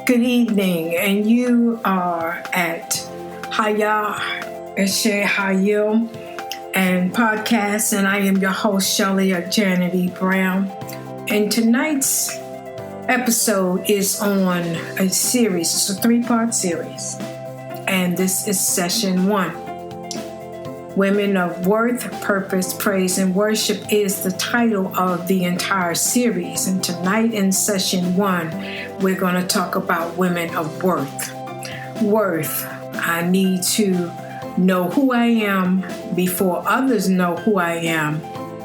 Good evening, and you are at Hayah Eshe Hayil and podcast, and I am your host, Shelley Janity Brown. And tonight's episode is on a series. It's a 3-part series, and this is session 1. Women of Worth, Purpose, Praise, and Worship is the title of the entire series. And tonight in session 1, we're going to talk about women of worth. Worth. I need to know who I am before others know who I am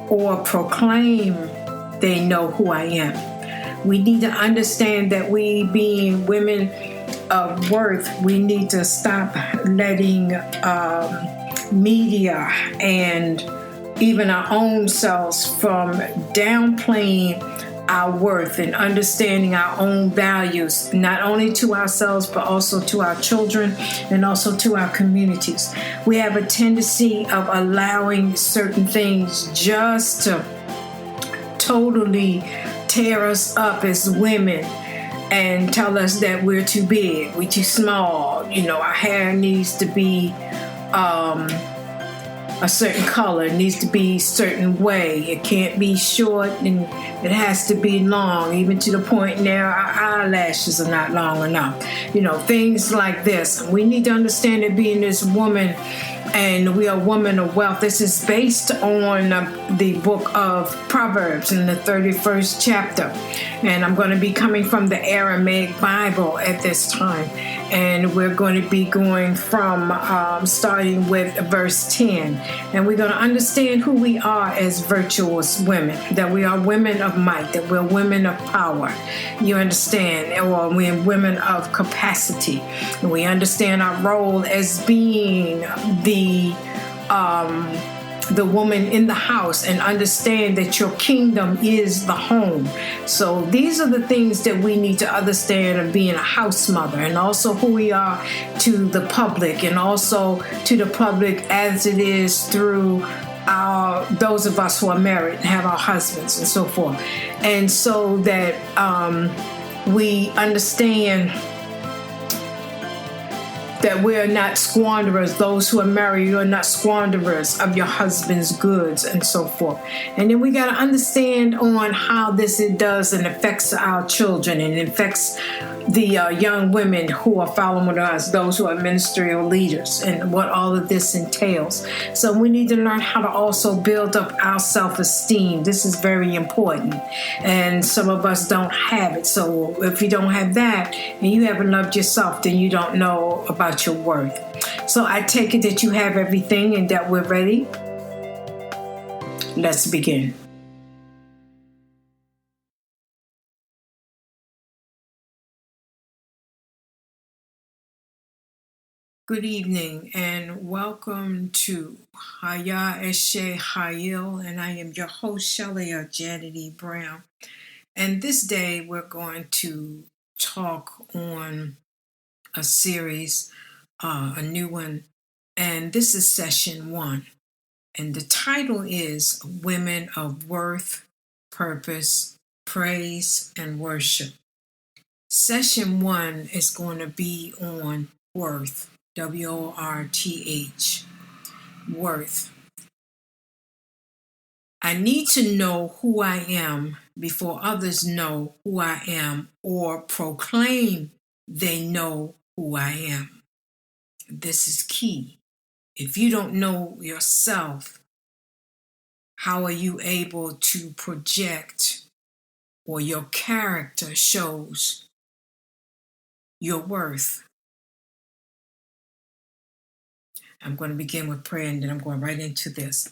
or proclaim they know who I am. We need to understand that we, being women of worth, we need to stop letting media and even our own selves from downplaying our worth and understanding our own values, not only to ourselves, but also to our children and also to our communities. We have a tendency of allowing certain things just to totally tear us up as women and tell us that we're too big, we're too small, our hair needs to be a certain color, it needs to be a certain way. It can't be short and it has to be long, even to the point now our eyelashes are not long enough. Things like this. We need to understand that being this woman, and we are women of wealth. This is based on the book of Proverbs in the 31st chapter. And I'm going to be coming from the Aramaic Bible at this time. And we're going to be going from starting with verse 10. And we're going to understand who we are as virtuous women, that we are women of might, that we're women of power. You understand? Or we're women of capacity. And we understand our role as being the woman in the house, and understand that your kingdom is the home. So these are the things that we need to understand of being a house mother, and also who we are to the public, and also to the public as it is through those of us who are married and have our husbands and so forth. And so that we understand that we are not squanderers. Those who are married, you are not squanderers of your husband's goods and so forth. And then we got to understand on how it does and affects our children, and affects the young women who are following us, those who are ministerial leaders, and what all of this entails. So we need to learn how to also build up our self-esteem. This is very important. And some of us don't have it. So if you don't have that and you haven't loved yourself, then you don't know about your worth. So I take it that you have everything and that we're ready. Let's begin. Good evening and welcome to Hayah Eshe Hayil, and I am your host, Shelley Janity Brown. And this day we're going to talk on a series, a new one, and this is session 1. And the title is Women of Worth, Purpose, Praise, and Worship. Session 1 is going to be on worth. W-O-R-T-H. Worth. I need to know who I am before others know who I am or proclaim they know who I am. This is key. If you don't know yourself, how are you able to project, or your character shows your worth? I'm going to begin with prayer, and then I'm going right into this.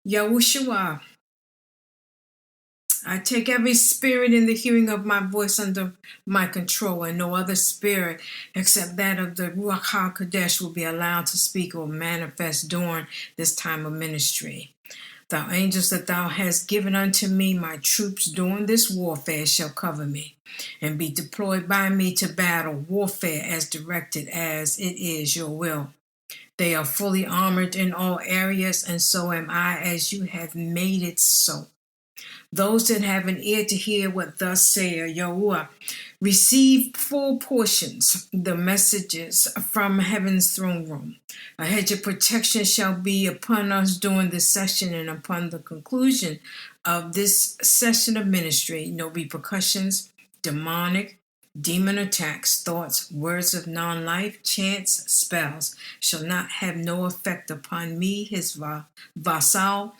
Yahushua, I take every spirit in the hearing of my voice under my control, and no other spirit except that of the Ruach HaKodesh will be allowed to speak or manifest during this time of ministry. The angels that thou hast given unto me, my troops during this warfare, shall cover me and be deployed by me to battle warfare as directed as it is your will. They are fully armored in all areas, and so am I, as you have made it so. Those that have an ear to hear what thus saith Yahuwah receive full portions, the messages from heaven's throne room. A hedge of protection shall be upon us during this session, and upon the conclusion of this session of ministry, no repercussions, demonic, demon attacks, thoughts, words of non-life, chants, spells shall not have no effect upon me, his vassal,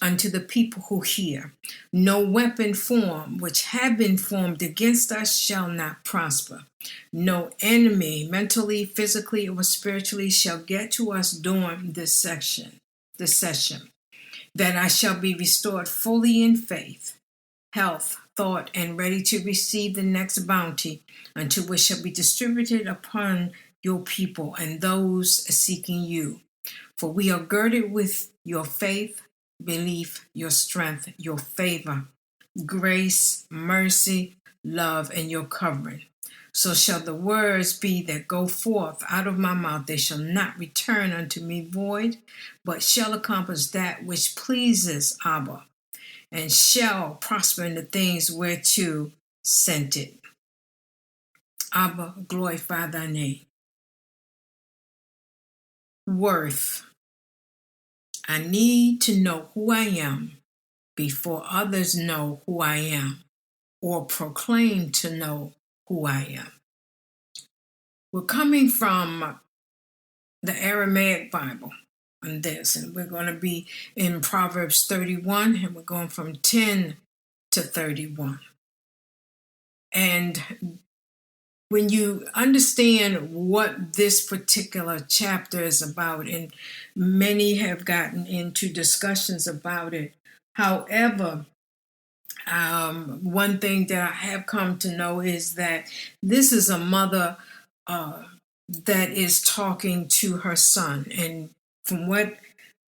unto the people who hear. No weapon formed which have been formed against us shall not prosper. No enemy, mentally, physically, or spiritually, shall get to us during this session, that I shall be restored fully in faith, health, thought, and ready to receive the next bounty, unto which shall be distributed upon your people and those seeking you. For we are girded with your faith, belief, your strength, your favor, grace, mercy, love, and your covering. So shall the words be that go forth out of my mouth. They shall not return unto me void, but shall accomplish that which pleases Abba, and shall prosper in the things whereto sent it. Abba, glorify thy name. Worth. I need to know who I am before others know who I am, or proclaim to know who I am. We're coming from the Aramaic Bible on this, and we're going to be in Proverbs 31, and we're going from 10 to 31. And when you understand what this particular chapter is about, and many have gotten into discussions about it, however, one thing that I have come to know is that this is a mother that is talking to her son. And from what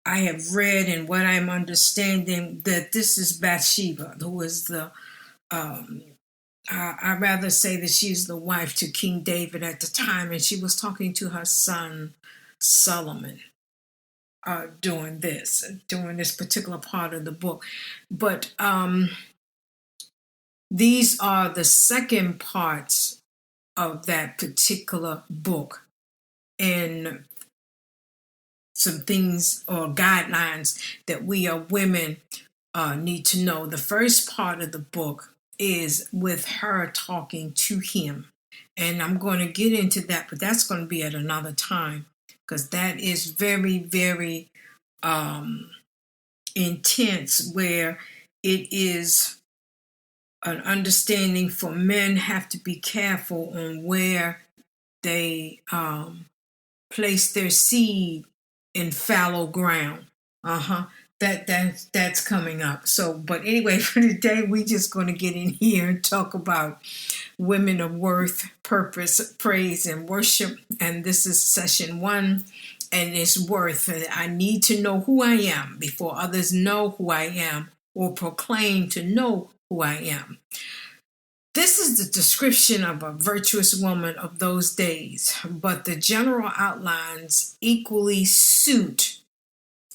I have read and what I'm understanding, that this is Bathsheba, who is the I'd rather say that she's the wife to King David at the time, and she was talking to her son Solomon during this particular part of the book. But these are the second parts of that particular book, and some things or guidelines that we are women need to know. The first part of the book is with her talking to him. And I'm going to get into that, but that's going to be at another time, because that is very, very intense, where it is an understanding for men have to be careful on where they place their seed in fallow ground. That's coming up. So, but anyway, for today, we're just going to get in here and talk about women of worth, purpose, praise, and worship. And this is session 1, and it's worth. I need to know who I am before others know who I am, or proclaim to know who I am. This is the description of a virtuous woman of those days, but the general outlines equally suit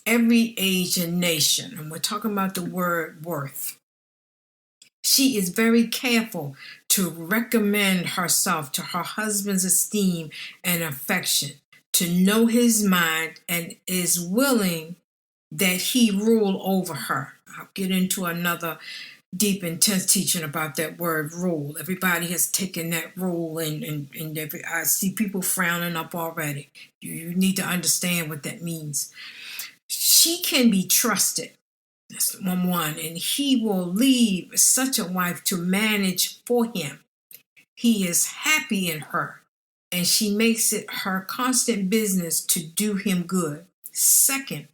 every age and nation. And we're talking about the word worth. She is very careful to recommend herself to her husband's esteem and affection, to know his mind, and is willing that he rule over her. I'll get into another deep, intense teaching about that word rule. Everybody has taken that rule, and I see people frowning up already. You need to understand what that means. She can be trusted. That's one, and he will leave such a wife to manage for him. He is happy in her, and she makes it her constant business to do him good. Second,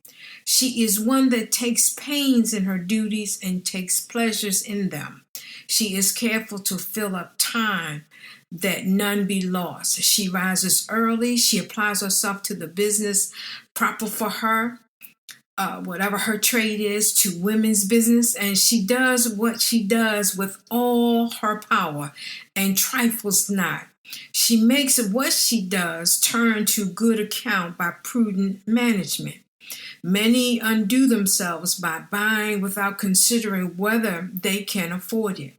she is one that takes pains in her duties and takes pleasures in them. She is careful to fill up time that none be lost. She rises early. She applies herself to the business proper for her, whatever her trade is, to women's business, and she does what she does with all her power and trifles not. She makes what she does turn to good account by prudent management. Many undo themselves by buying without considering whether they can afford it.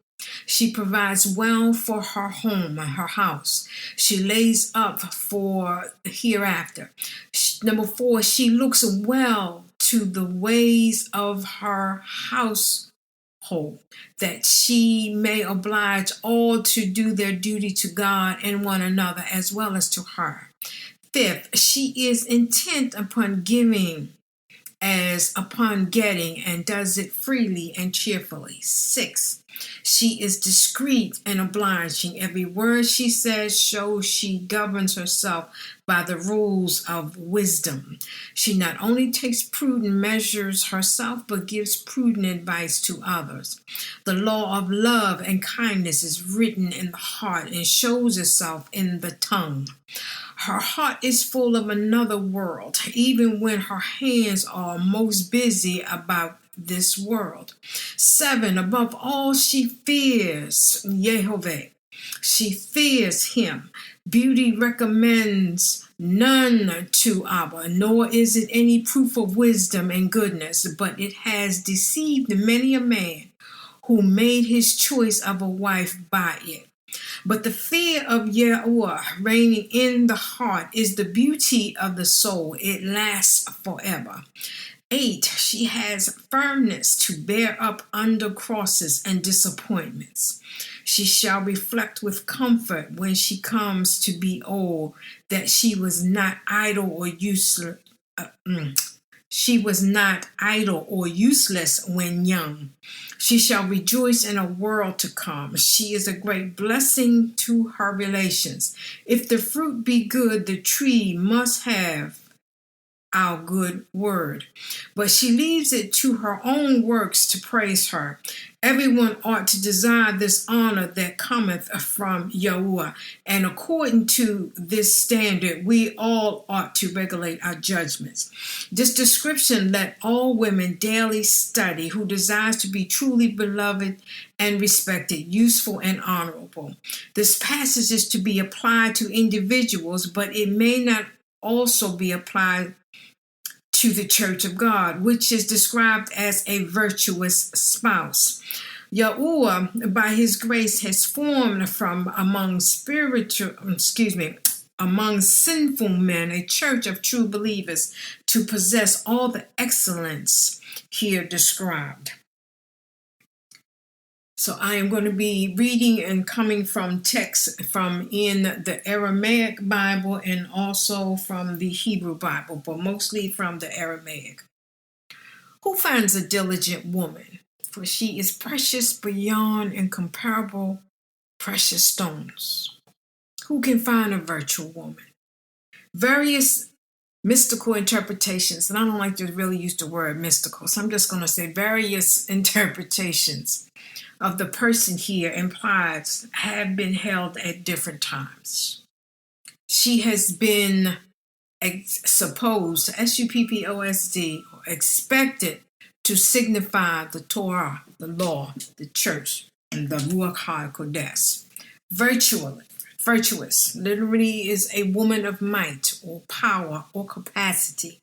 She provides well for her home and her house. She lays up for the hereafter. Number 4, she looks well to the ways of her household, that she may oblige all to do their duty to God and one another as well as to her. 5th, she is intent upon giving as upon getting, and does it freely and cheerfully. 6, she is discreet and obliging. Every word she says shows she governs herself by the rules of wisdom. She not only takes prudent measures herself, but gives prudent advice to others. The law of love and kindness is written in the heart and shows itself in the tongue. Her heart is full of another world, even when her hands are most busy about this world. 7, above all, she fears Jehovah. She fears him. Beauty recommends none to Abba, nor is it any proof of wisdom and goodness, but it has deceived many a man who made his choice of a wife by it. But the fear of Yahweh reigning in the heart is the beauty of the soul. It lasts forever. 8, she has firmness to bear up under crosses and disappointments. She shall reflect with comfort when she comes to be old, that she was not idle or useless. She was not idle or useless when young. She shall rejoice in a world to come. She is a great blessing to her relations. If the fruit be good, the tree must have our good word. But she leaves it to her own works to praise her. Everyone ought to desire this honor that cometh from Yahuwah. And according to this standard, we all ought to regulate our judgments. This description let all women daily study, who desires to be truly beloved and respected, useful and honorable. This passage is to be applied to individuals, but it may not also be applied to the church of God, which is described as a virtuous spouse. Yahuwah, by his grace, has formed from among sinful men a church of true believers to possess all the excellence here described. So I am going to be reading and coming from texts from in the Aramaic Bible and also from the Hebrew Bible, but mostly from the Aramaic. Who finds a diligent woman? For she is precious beyond incomparable precious stones. Who can find a virtuous woman? Various mystical interpretations, and I don't like to really use the word mystical, so I'm just going to say various interpretations of the person here implies have been held at different times. She has been supposed, supposed, or expected to signify the Torah, the law, the church, and the Ruach HaKodesh. Virtuous literally is a woman of might or power or capacity.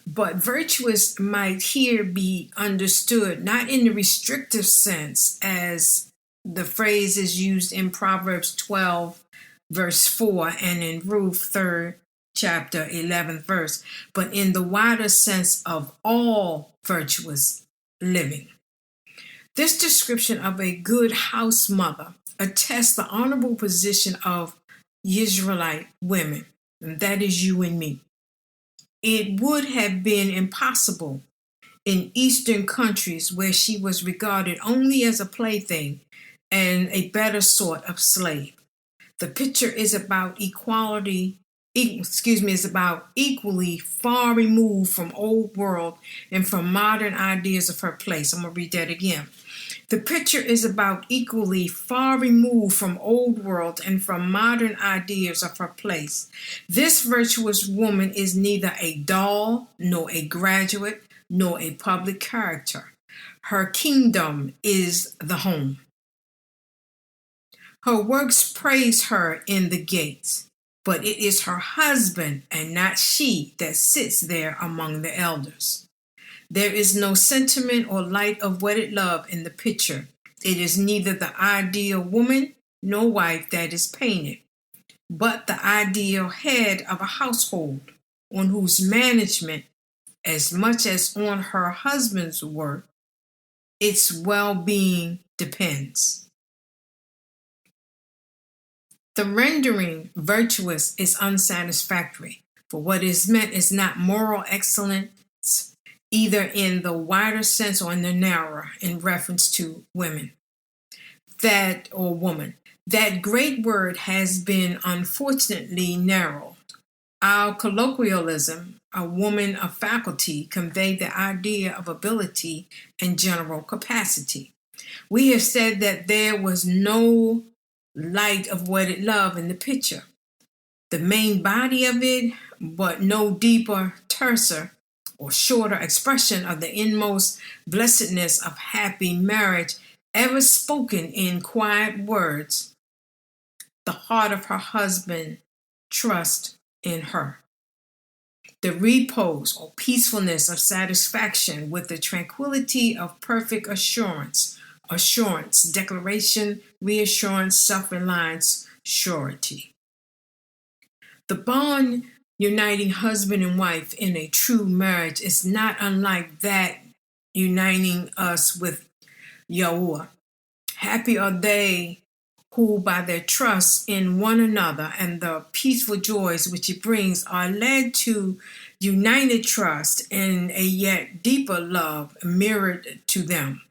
But virtuous might here be understood not in the restrictive sense as the phrase is used in Proverbs 12, verse 4, and in Ruth 3rd chapter 11th verse, but in the wider sense of all virtuous living. This description of a good house mother attests the honorable position of Israelite women, and that is you and me. It would have been impossible in Eastern countries where she was regarded only as a plaything and a better sort of slave. The picture is about is about equally far removed from old world and from modern ideas of her place. I'm going to read that again. The picture is about equally far removed from old world and from modern ideas of her place. This virtuous woman is neither a doll, nor a graduate, nor a public character. Her kingdom is the home. Her works praise her in the gates. but it is her husband and not she that sits there among the elders. There is no sentiment or light of wedded love in the picture. It is neither the ideal woman nor wife that is painted, but the ideal head of a household on whose management, as much as on her husband's work, its well-being depends. The rendering virtuous is unsatisfactory, for what is meant is not moral excellence, either in the wider sense or in the narrower, in reference to women. Woman. That great word has been unfortunately narrowed. Our colloquialism, a woman of faculty, conveyed the idea of ability and general capacity. We have said that there was no light of wedded love in the picture. The main body of it, but no deeper, terser, or shorter expression of the inmost blessedness of happy marriage ever spoken in quiet words. The heart of her husband trust in her. The repose or peacefulness of satisfaction with the tranquility of perfect assurance, declaration, reassurance, self-reliance, surety. The bond uniting husband and wife in a true marriage is not unlike that uniting us with Yahuwah. Happy are they who by their trust in one another and the peaceful joys which it brings are led to united trust and a yet deeper love mirrored to them.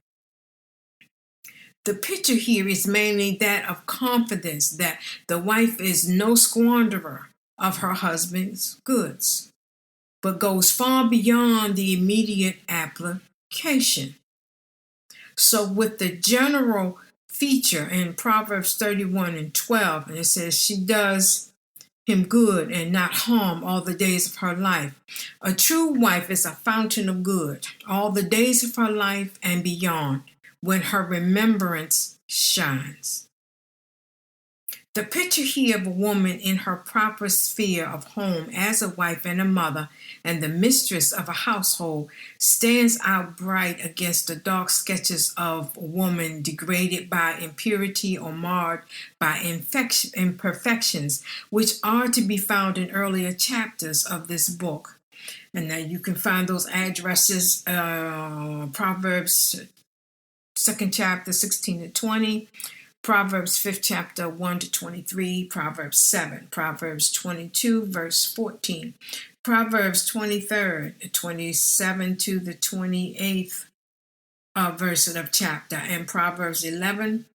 The picture here is mainly that of confidence that the wife is no squanderer of her husband's goods, but goes far beyond the immediate application. So with the general feature in Proverbs 31:12, and it says, she does him good and not harm all the days of her life. A true wife is a fountain of good all the days of her life and beyond, when her remembrance shines. The picture here of a woman in her proper sphere of home as a wife and a mother and the mistress of a household stands out bright against the dark sketches of a woman degraded by impurity or marred by imperfections, which are to be found in earlier chapters of this book. And now you can find those addresses, Proverbs 2nd chapter 16-20, Proverbs 5th chapter 1-23, Proverbs 7, Proverbs 22 verse 14, Proverbs 23rd 27 to the 28th verse of the chapter, and Proverbs 11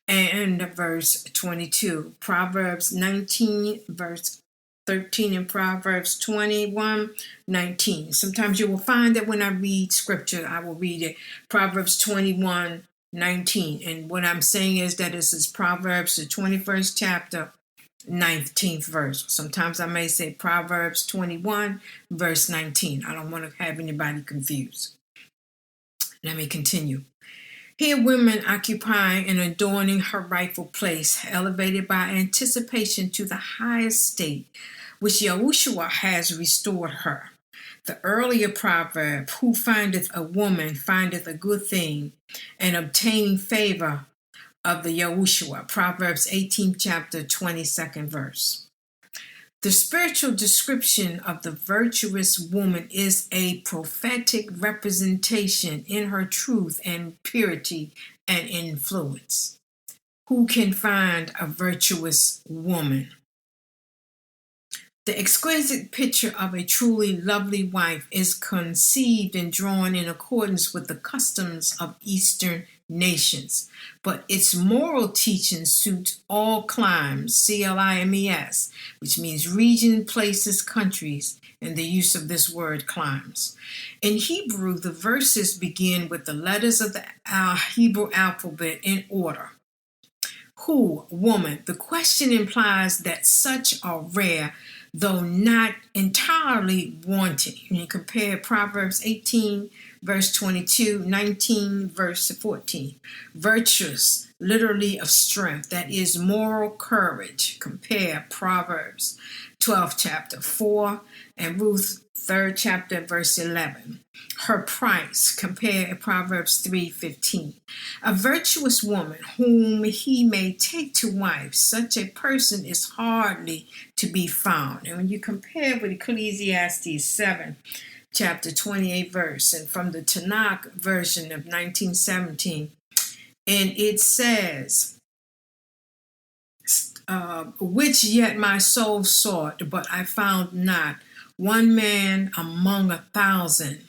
and verse 22, Proverbs 19 verse 13, and Proverbs 21:19. Sometimes you will find that when I read scripture, I will read it Proverbs 21:19. And what I'm saying is that this is Proverbs, the 21st chapter, 19th verse. Sometimes I may say Proverbs 21, verse 19. I don't want to have anybody confused. Let me continue. Here, women occupying and adorning her rightful place, elevated by anticipation to the highest state, which Yahushua has restored her. The earlier proverb, who findeth a woman findeth a good thing, and obtaining favor of the Yahushua, Proverbs 18, chapter 22nd verse. The spiritual description of the virtuous woman is a prophetic representation in her truth and purity and influence. Who can find a virtuous woman? The exquisite picture of a truly lovely wife is conceived and drawn in accordance with the customs of Eastern nations, but its moral teaching suits all climes, CLIMES, which means region, places, countries, and the use of this word climes. In Hebrew, the verses begin with the letters of the Hebrew alphabet in order. Who, woman? The question implies that such are rare, though not entirely wanting. You compare Proverbs 18, verse 22, 19, verse 14. Virtuous, literally of strength, that is moral courage. Compare Proverbs 12, chapter 4, and Ruth 3rd chapter, verse 11. Her price, compare Proverbs 3:15. A virtuous woman whom he may take to wife, such a person is hardly to be found. And when you compare with Ecclesiastes 7, chapter 28 verse, and from the Tanakh version of 1917, and it says, which yet my soul sought, but I found not. One man among 1,000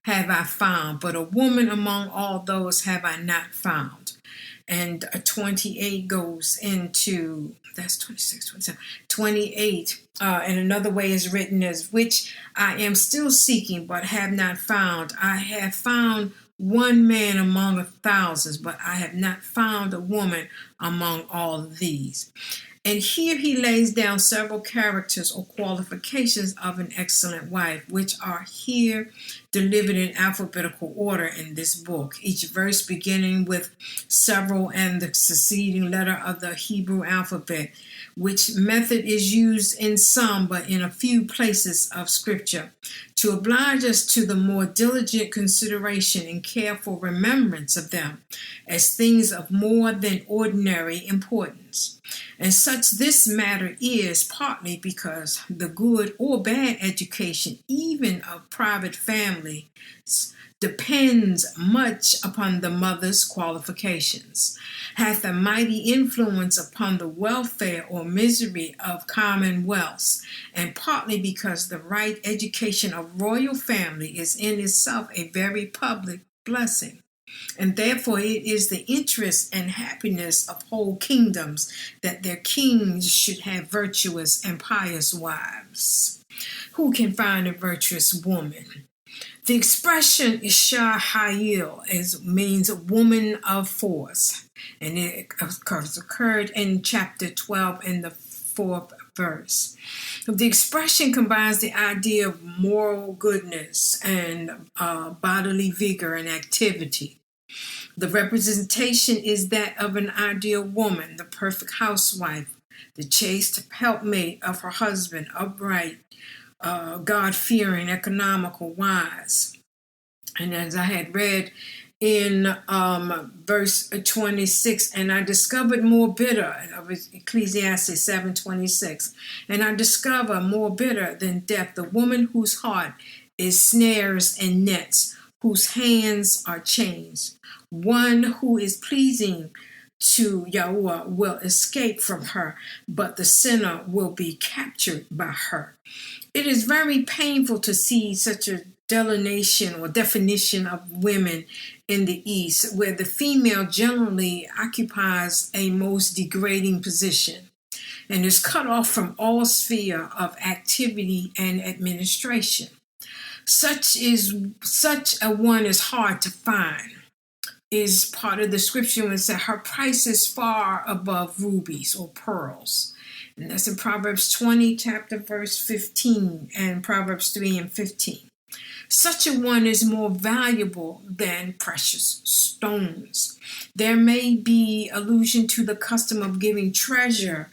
have I found, but a woman among all those have I not found. And 28 goes into, that's 26, 27, 28. And another way is written as, which I am still seeking, but have not found. I have found one man among 1,000, but I have not found a woman among all of these. And here he lays down several characters or qualifications of an excellent wife, which are here delivered in alphabetical order in this book, each verse beginning with several and the succeeding letter of the Hebrew alphabet, which method is used in some but in a few places of Scripture, to oblige us to the more diligent consideration and careful remembrance of them as things of more than ordinary importance. And such this matter is partly because the good or bad education, even of private families, depends much upon the mother's qualifications, hath a mighty influence upon the welfare or misery of commonwealths, and partly because the right education of royal family is in itself a very public blessing. And therefore it is the interest and happiness of whole kingdoms that their kings should have virtuous and pious wives. Who can find a virtuous woman? The expression Isha Hayil means woman of force, and it occurred in chapter 12 in the 4th verse. The expression combines the idea of moral goodness and bodily vigor and activity. The representation is that of an ideal woman, the perfect housewife, the chaste helpmate of her husband, upright, God-fearing, economical, wise. And as I had read in verse 26, and I discovered more bitter, of Ecclesiastes 7:26, and I discover more bitter than death, the woman whose heart is snares and nets, whose hands are chains. One who is pleasing to Yahweh will escape from her, but the sinner will be captured by her. It is very painful to see such a delineation or definition of women in the East, where the female generally occupies a most degrading position and is cut off from all sphere of activity and administration. Such a one is hard to find. Is part of the scripture when it said her price is far above rubies or pearls. And that's in Proverbs 20, chapter verse 15, and Proverbs 3 and 15. Such a one is more valuable than precious stones. There may be allusion to the custom of giving treasure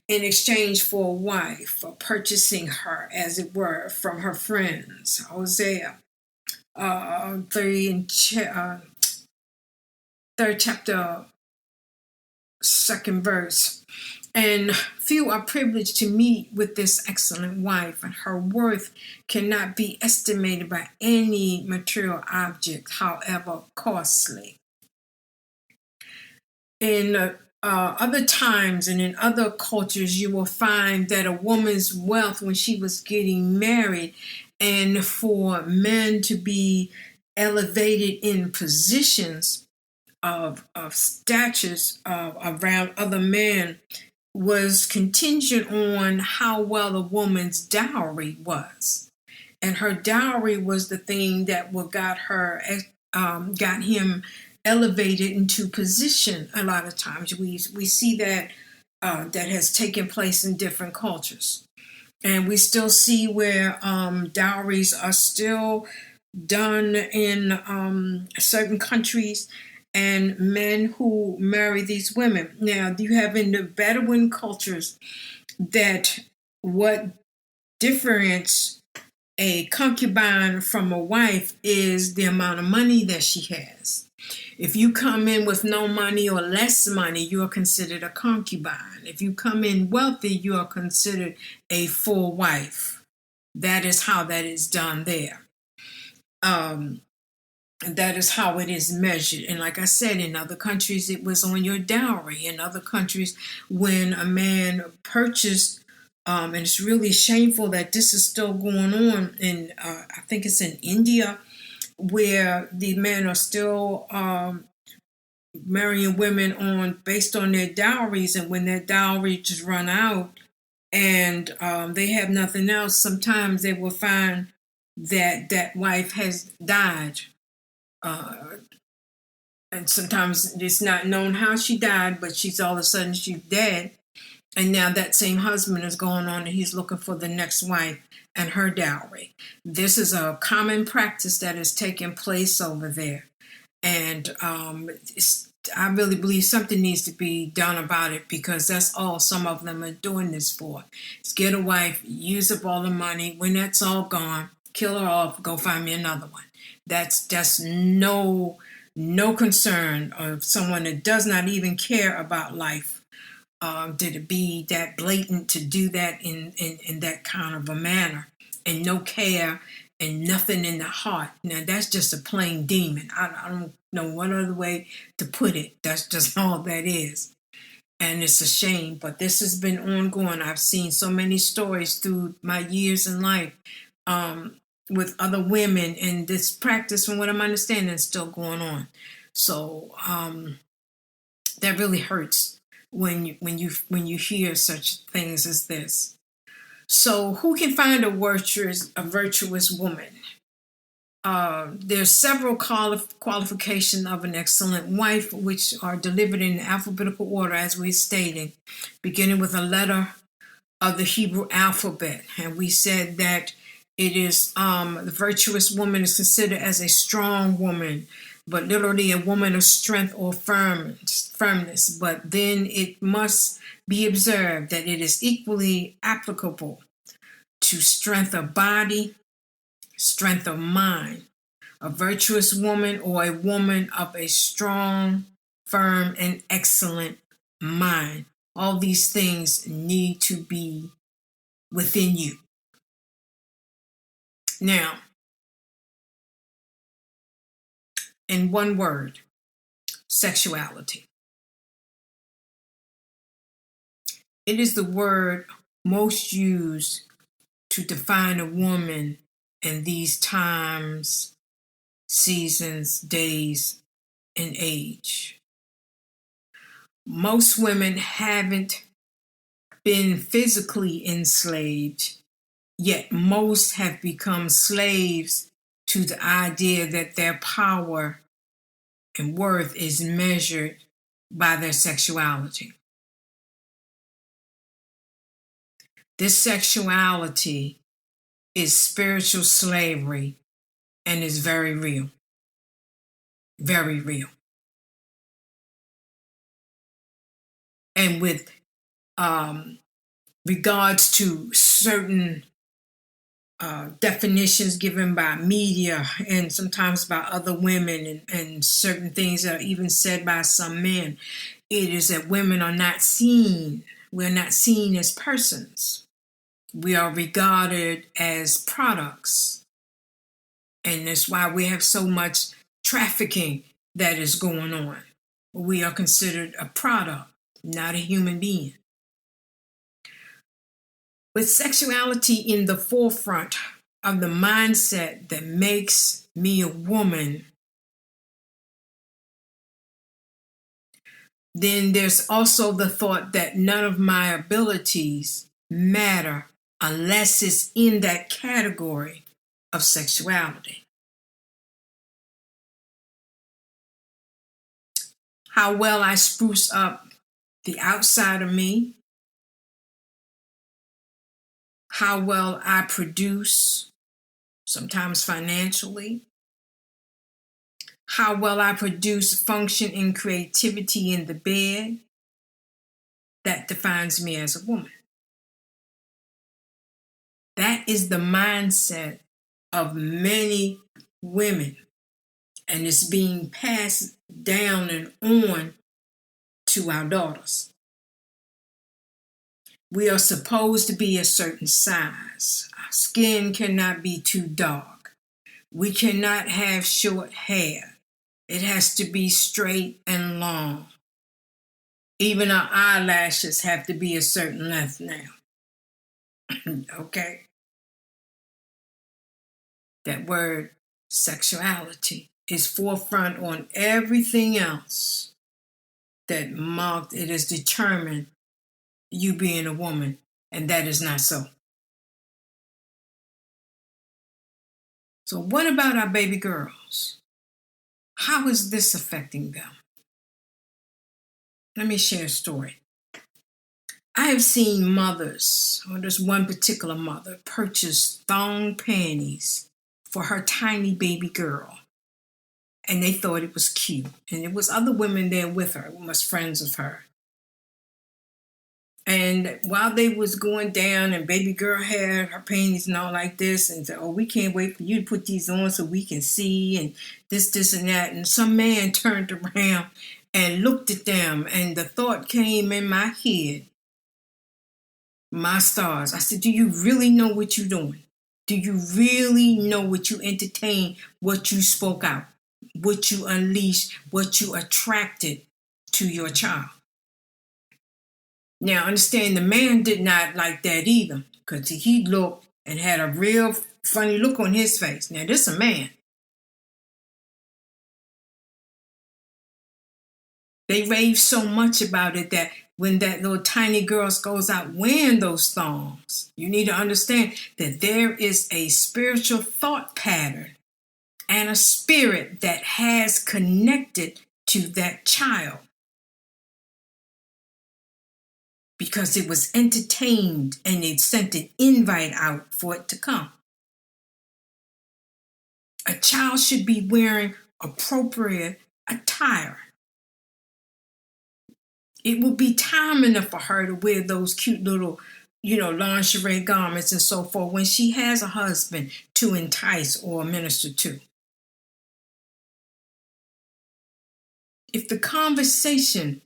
in exchange for a wife, or purchasing her, as it were, from her friends. Hosea 3rd chapter, 2nd verse. And few are privileged to meet with this excellent wife, and her worth cannot be estimated by any material object, however costly. In other times and in other cultures, you will find that a woman's wealth when she was getting married, and for men to be elevated in positions of statures around other men, was contingent on how well a woman's dowry was. And her dowry was the thing that got him elevated into position. A lot of times we see that that has taken place in different cultures. And we still see where dowries are still done in certain countries, and men who marry these women. Now, you have in the Bedouin cultures that what differentiates a concubine from a wife is the amount of money that she has. If you come in with no money or less money, you are considered a concubine. If you come in wealthy, you are considered a full wife. That is how that is done there. That is how it is measured. And like I said, in other countries, it was on your dowry. In other countries, when a man purchased, and it's really shameful that this is still going on in, I think it's in India, where the men are still marrying women on based on their dowries, and when their dowry just run out and they have nothing else, sometimes they will find that that wife has died. And sometimes it's not known how she died, but she's all of a sudden she's dead. And now that same husband is going on and he's looking for the next wife and her dowry. This is a common practice that is taking place over there. And I really believe something needs to be done about it, because that's all some of them are doing this for. Is get a wife, use up all the money. When that's all gone, kill her off, go find me another one. That's no concern of someone that does not even care about life. Did it be that blatant to do that in that kind of a manner, and no care and nothing in the heart? Now that's just a plain demon. I don't know what other way to put it. That's just all that is. And it's a shame, but this has been ongoing. I've seen so many stories through my years in life with other women, and this practice, from what I'm understanding, is still going on. So that really hurts when you hear such things as this. So who can find a virtuous woman? There's several qualifications of an excellent wife, which are delivered in alphabetical order, as we stated, beginning with a letter of the Hebrew alphabet. And we said that it is the virtuous woman is considered as a strong woman, but literally a woman of strength or firmness. But then it must be observed that it is equally applicable to strength of body, strength of mind. A virtuous woman, or a woman of a strong, firm, and excellent mind. All these things need to be within you. Now, in one word, sexuality. It is the word most used to define a woman in these times, seasons, days, and age. Most women haven't been physically enslaved, yet most have become slaves to the idea that their power and worth is measured by their sexuality. This sexuality is spiritual slavery and is very real. Very real. And with regards to certain definitions given by media and sometimes by other women, and certain things that are even said by some men, it is that women are not seen. We're not seen as persons. We are regarded as products. And that's why we have so much trafficking that is going on. We are considered a product, not a human being. With sexuality in the forefront of the mindset that makes me a woman, then there's also the thought that none of my abilities matter unless it's in that category of sexuality. How well I spruce up the outside of me, how well I produce sometimes financially, how well I produce function and creativity in the bed. That defines me as a woman. That is the mindset of many women, and it's being passed down and on to our daughters. We are supposed to be a certain size. Our skin cannot be too dark. We cannot have short hair. It has to be straight and long. Even our eyelashes have to be a certain length now. Okay? That word sexuality is forefront on everything else that marked it is determined you being a woman, and that is not so. So what about our baby girls? How is this affecting them? Let me share a story. I have seen mothers, or this one particular mother, purchase thong panties for her tiny baby girl. And they thought it was cute. And it was other women there with her, was friends of her. And while they was going down and baby girl had her panties and all like this and said, oh, we can't wait for you to put these on so we can see and this and that. And some man turned around and looked at them, and the thought came in my head, my stars. I said, do you really know what you're doing? Do you really know what you entertained, what you spoke out, what you unleashed, what you attracted to your child? Now, understand the man did not like that either, because he looked and had a real funny look on his face. Now, this is a man. They rave so much about it that when that little tiny girl goes out wearing those thongs, you need to understand that there is a spiritual thought pattern and a spirit that has connected to that child, because it was entertained and they sent an invite out for it to come. A child should be wearing appropriate attire. It will be time enough for her to wear those cute little, lingerie garments and so forth when she has a husband to entice or minister to. If the conversation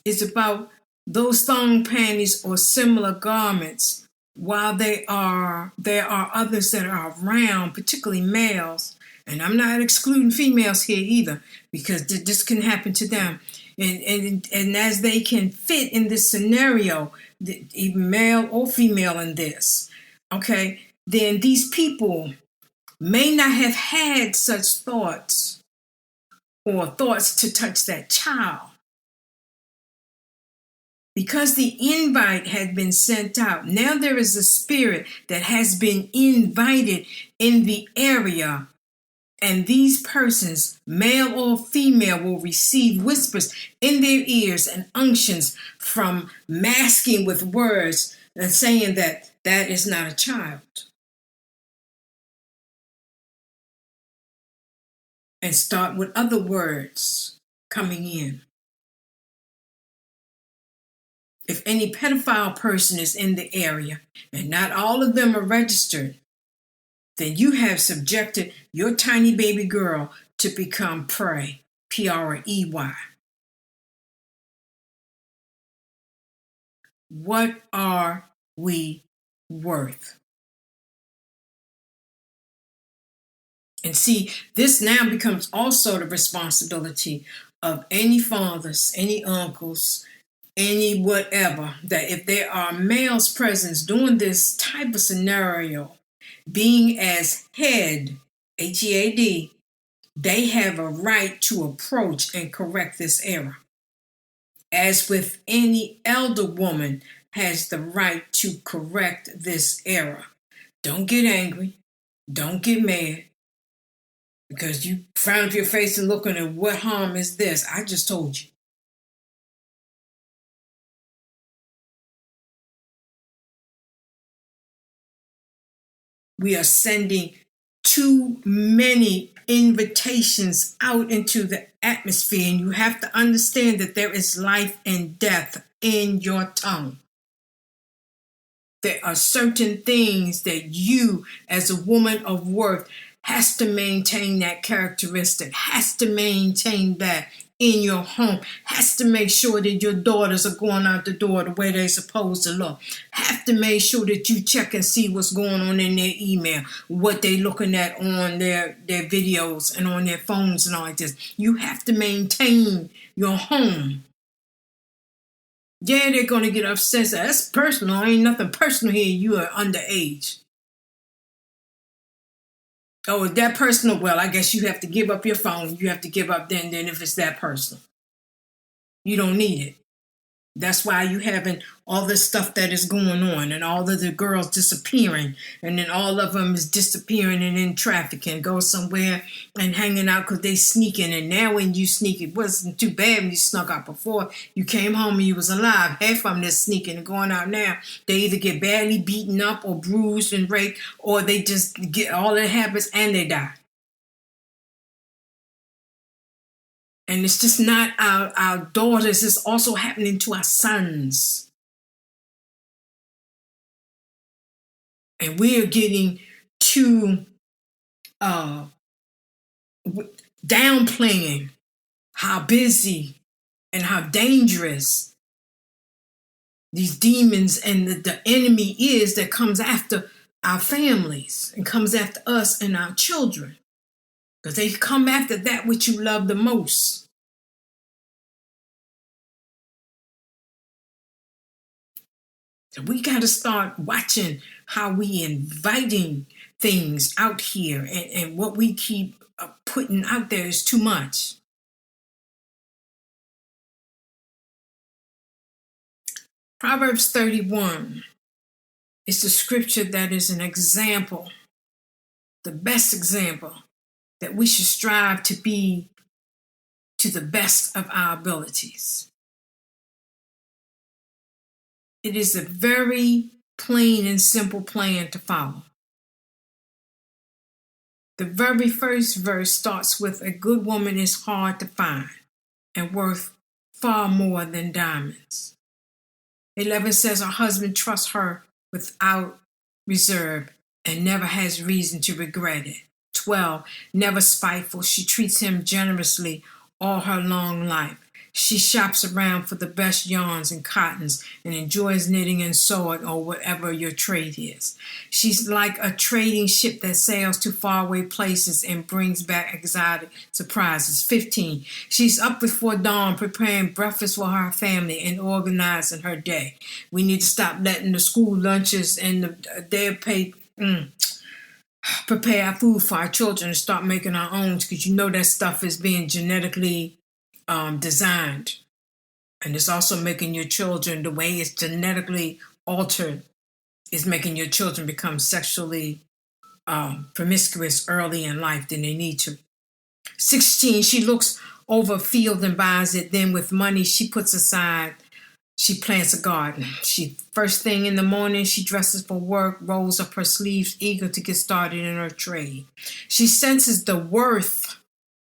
is about those thong panties or similar garments, while there are others that are around, particularly males, and I'm not excluding females here either, because this can happen to them. And as they can fit in this scenario, even male or female in this, okay, then these people may not have had such thoughts or thoughts to touch that child. Because the invite had been sent out, now there is a spirit that has been invited in the area, and these persons, male or female, will receive whispers in their ears and unctions from masking with words and saying that that is not a child. And start with other words coming in. If any pedophile person is in the area, and not all of them are registered, then you have subjected your tiny baby girl to become prey, P-R-E-Y. What are we worth? And see, this now becomes also the responsibility of any fathers, any uncles, any whatever, that if there are males present doing this type of scenario, being as head, H-E-A-D, they have a right to approach and correct this error. As with any elder woman has the right to correct this error. Don't get angry. Don't get mad. Because you frown up your face and looking at what harm is this? I just told you. We are sending too many invitations out into the atmosphere, and you have to understand that there is life and death in your tongue. There are certain things that you, as a woman of worth, has to maintain that characteristic, has to maintain that in your home, has to make sure that your daughters are going out the door the way they're supposed to look, have to make sure that you check and see what's going on in their email, what they're looking at on their videos and on their phones and all like this. You have to maintain your home. Yeah, they're going to get upset. That's personal. Ain't nothing personal here. You are underage. Oh, is that personal? Well, I guess you have to give up your phone. You have to give up then if it's that personal. You don't need it. That's why you having all this stuff that is going on and all of the girls disappearing, and then all of them is disappearing and in traffic and go somewhere and hanging out because they sneaking. And now when you sneak, it wasn't too bad when you snuck out before. You came home and you was alive. Half of them that's sneaking and going out now, they either get badly beaten up or bruised and raped, or they just get all that happens and they die. And it's just not our daughters, it's also happening to our sons. And we're getting too downplaying how busy and how dangerous these demons and the enemy is that comes after our families and comes after us and our children. Because they come after that which you love the most. So we got to start watching how we inviting things out here, and what we keep putting out there is too much. Proverbs 31 is the scripture that is an example, the best example, that we should strive to be to the best of our abilities. It is a very plain and simple plan to follow. The very first verse starts with, a good woman is hard to find and worth far more than diamonds. 11 says, her husband trusts her without reserve and never has reason to regret it. 12, never spiteful, she treats him generously all her long life. She shops around for the best yarns and cottons and enjoys knitting and sewing, or whatever your trade is. She's like a trading ship that sails to faraway places and brings back exotic surprises. 15, she's up before dawn preparing breakfast for her family and organizing her day. We need to stop letting the school lunches and prepare our food for our children and start making our own, because you know that stuff is being genetically designed, and it's also making your children, the way it's genetically altered, is making your children become sexually promiscuous early in life than they need to. 16, she looks over a field and buys it. Then with money she puts aside, she plants a garden. She first thing in the morning, she dresses for work, rolls up her sleeves, eager to get started in her trade. She senses the worth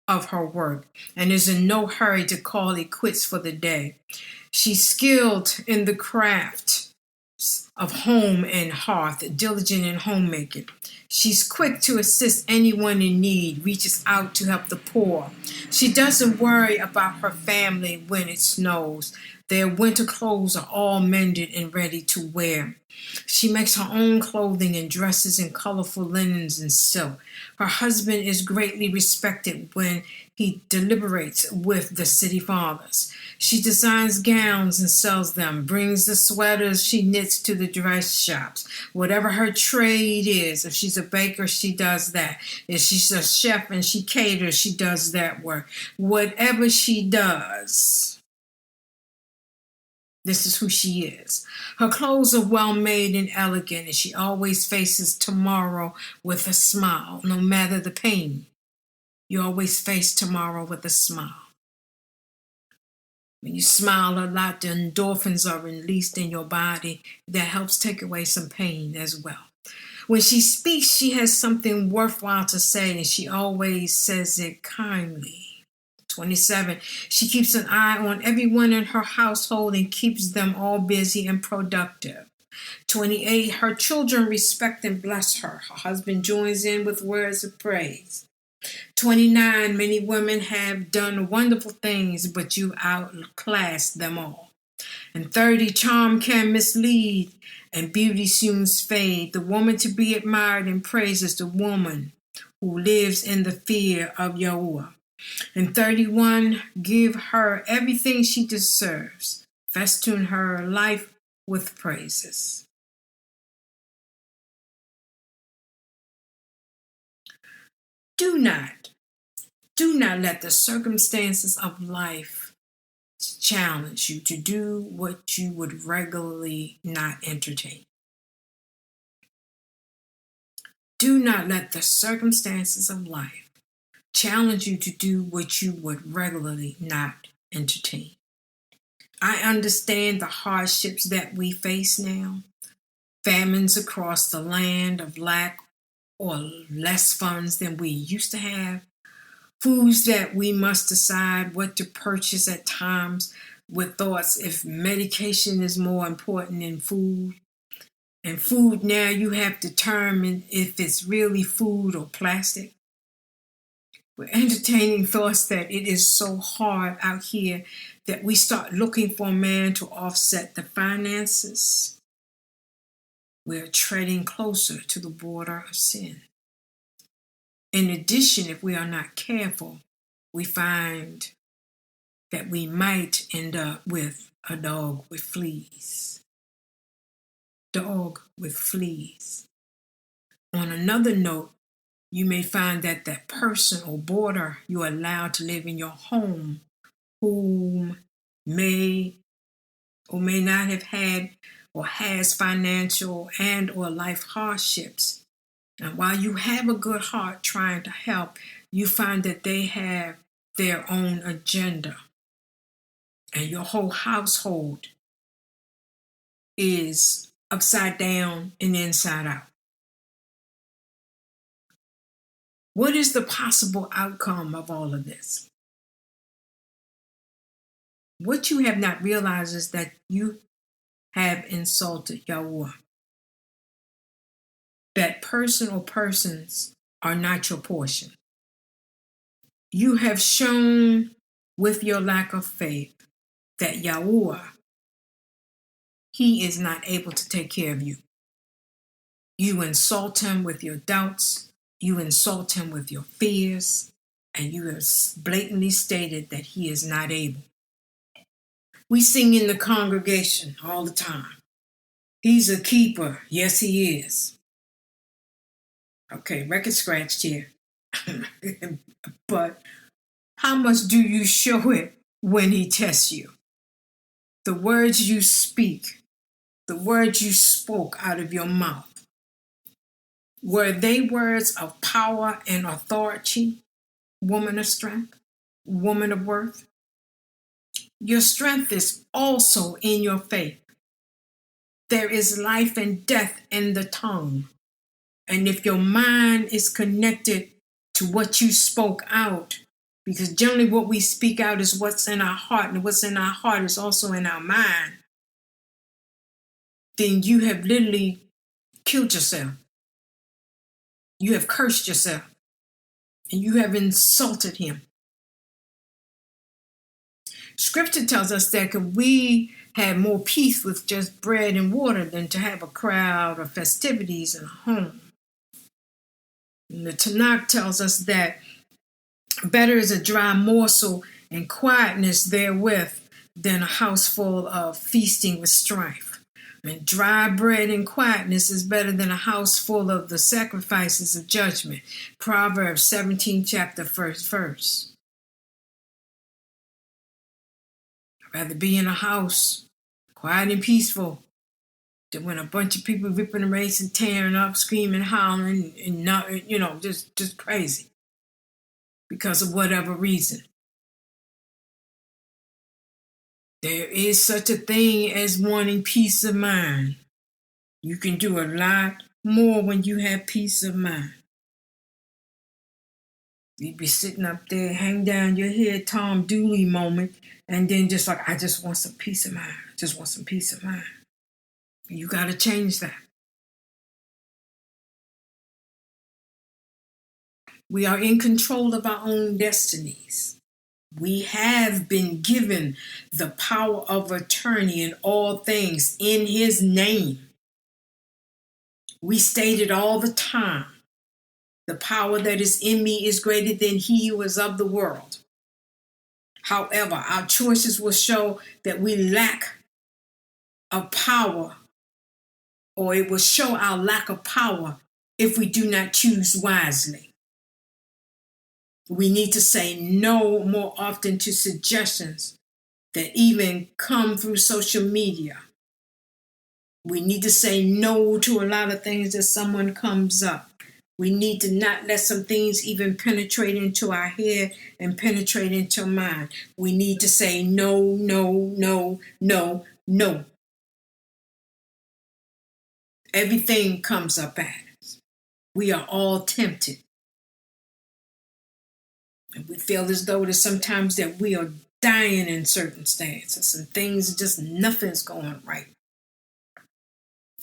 of her work and is in no hurry to call it quits for the day. She's skilled in the craft of home and hearth, diligent in homemaking. She's quick to assist anyone in need, reaches out to help the poor. She doesn't worry about her family when it snows. Their winter clothes are all mended and ready to wear. She makes her own clothing and dresses in colorful linens and silk. Her husband is greatly respected when he deliberates with the city fathers. She designs gowns and sells them, brings the sweaters she knits to the dress shops. Whatever her trade is, if she's a baker, she does that. If she's a chef and she caters, she does that work. Whatever she does, this is who she is. Her clothes are well made and elegant, and she always faces tomorrow with a smile, no matter the pain. You always face tomorrow with a smile. When you smile a lot, the endorphins are released in your body. That helps take away some pain as well. When she speaks, she has something worthwhile to say, and she always says it kindly. 27, she keeps an eye on everyone in her household and keeps them all busy and productive. 28, her children respect and bless her. Her husband joins in with words of praise. 29, many women have done wonderful things, but you outclass them all. And 30, charm can mislead and beauty soon fade. The woman to be admired and praised is the woman who lives in the fear of Yahuwah. And 31, give her everything she deserves. Festoon her life with praises. Do not let the circumstances of life challenge you to do what you would regularly not entertain. Do not let the circumstances of life challenge you to do what you would regularly not entertain. I understand the hardships that we face now. Famines across the land of lack or less funds than we used to have. Foods that we must decide what to purchase at times with thoughts if medication is more important than food. And food now you have to determine if it's really food or plastic. We're entertaining thoughts that it is so hard out here that we start looking for a man to offset the finances. We're treading closer to the border of sin. In addition, if we are not careful, we find that we might end up with a dog with fleas. Dog with fleas. On another note, you may find that that person or boarder you allow to live in your home whom may or may not have had or has financial and or life hardships. And while you have a good heart trying to help, you find that they have their own agenda. And your whole household is upside down and inside out. What is the possible outcome of all of this? What you have not realized is that you have insulted Yahuwah. That person or persons are not your portion. You have shown with your lack of faith that Yahuwah, he is not able to take care of you. You insult him with your doubts. You insult him with your fears. And you have blatantly stated that he is not able. We sing in the congregation all the time. He's a keeper. Yes, he is. Okay, record scratched here. But how much do you show it when he tests you? The words you speak, the words you spoke out of your mouth, were they words of power and authority, woman of strength, woman of worth? Your strength is also in your faith. There is life and death in the tongue. And if your mind is connected to what you spoke out, because generally what we speak out is what's in our heart, and what's in our heart is also in our mind, then you have literally killed yourself. You have cursed yourself. And you have insulted him. Scripture tells us that we have more peace with just bread and water than to have a crowd of festivities in a home. And the Tanakh tells us that better is a dry morsel and quietness therewith than a house full of feasting with strife. And dry bread and quietness is better than a house full of the sacrifices of judgment. Proverbs 17, chapter 1st verse. I'd rather be in a house, quiet and peaceful, than when a bunch of people ripping and racing, tearing up, screaming, hollering, and not, just crazy because of whatever reason. There is such a thing as wanting peace of mind. You can do a lot more when you have peace of mind. You'd be sitting up there, hang down your head, Tom Dooley moment, and then just like, I just want some peace of mind. Just want some peace of mind. You got to change that. We are in control of our own destinies. We have been given the power of attorney in all things in his name. We state it all the time. The power that is in me is greater than he who is of the world. However, our choices will show that we lack of power, or it will show our lack of power if we do not choose wisely. We need to say no more often to suggestions that even come through social media. We need to say no to a lot of things that someone comes up. We need to not let some things even penetrate into our head and penetrate into our mind. We need to say no, no, no, no, no. Everything comes up at us. We are all tempted. And we feel as though that sometimes that we are dying in certain stances and things, just nothing's going right.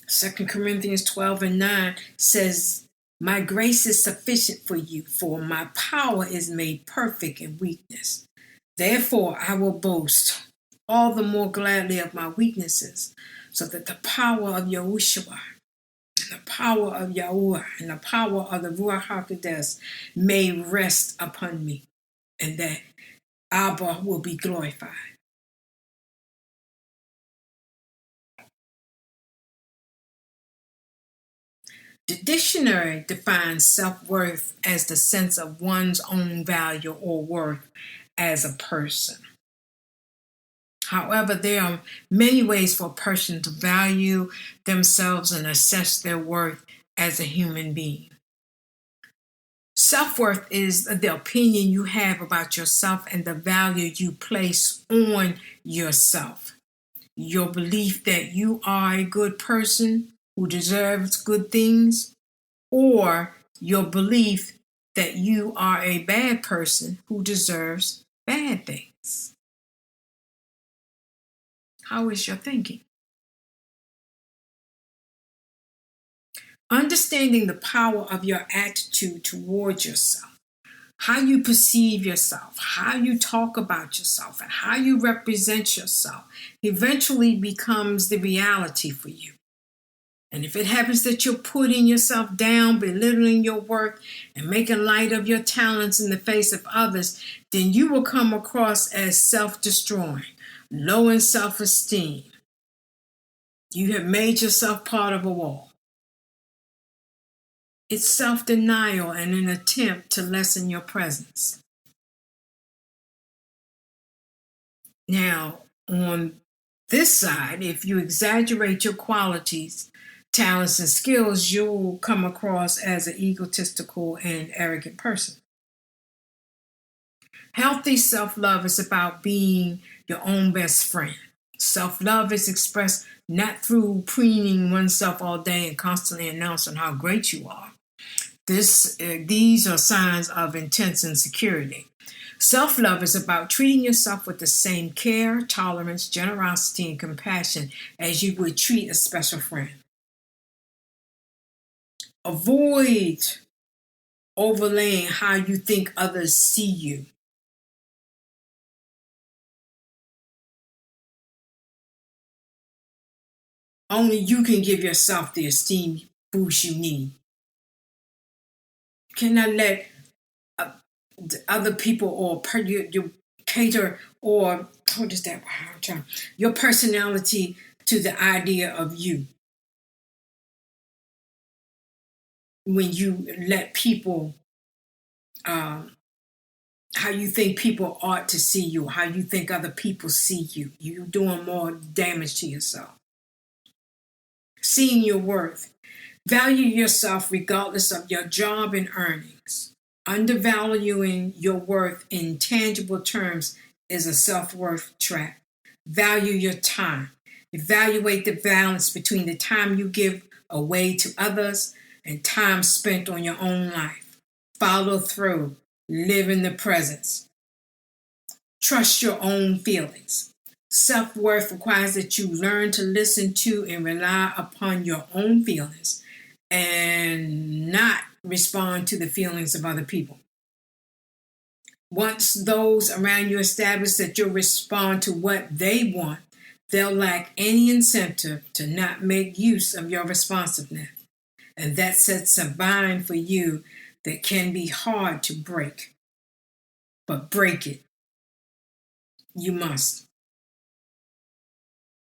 2 Corinthians 12:9 says, my grace is sufficient for you, for my power is made perfect in weakness. Therefore, I will boast all the more gladly of my weaknesses, so that the power of Yahushua, and the power of Yahuwah, and the power of the Ruach HaKodesh may rest upon me, and that Abba will be glorified. The dictionary defines self-worth as the sense of one's own value or worth as a person. However, there are many ways for a person to value themselves and assess their worth as a human being. Self-worth is the opinion you have about yourself and the value you place on yourself. Your belief that you are a good person who deserves good things, or your belief that you are a bad person who deserves bad things. How is your thinking? Understanding the power of your attitude towards yourself, how you perceive yourself, how you talk about yourself, and how you represent yourself eventually becomes the reality for you. And if it happens that you're putting yourself down, belittling your work, and making light of your talents in the face of others, then you will come across as self-destroying, low in self-esteem. You have made yourself part of a wall. It's self-denial and an attempt to lessen your presence. Now, on this side, if you exaggerate your qualities, talents, and skills, you'll come across as an egotistical and arrogant person. Healthy self-love is about being your own best friend. Self-love is expressed not through preening oneself all day and constantly announcing how great you are. These are signs of intense insecurity. Self-love is about treating yourself with the same care, tolerance, generosity, and compassion as you would treat a special friend. Avoid overlaying how you think others see you. Only you can give yourself the esteem boost you need. You cannot let other people or you cater or what is that? Your personality to the idea of you. When you let people, how you think people ought to see you, how you think other people see you, you're doing more damage to yourself. Seeing your worth. Value yourself regardless of your job and earnings. Undervaluing your worth in tangible terms is a self-worth trap. Value your time. Evaluate the balance between the time you give away to others, and time spent on your own life. Follow through. Live in the presence. Trust your own feelings. Self-worth requires that you learn to listen to and rely upon your own feelings and not respond to the feelings of other people. Once those around you establish that you'll respond to what they want, they'll lack any incentive to not make use of your responsiveness. And that sets a bind for you that can be hard to break. But break it. You must.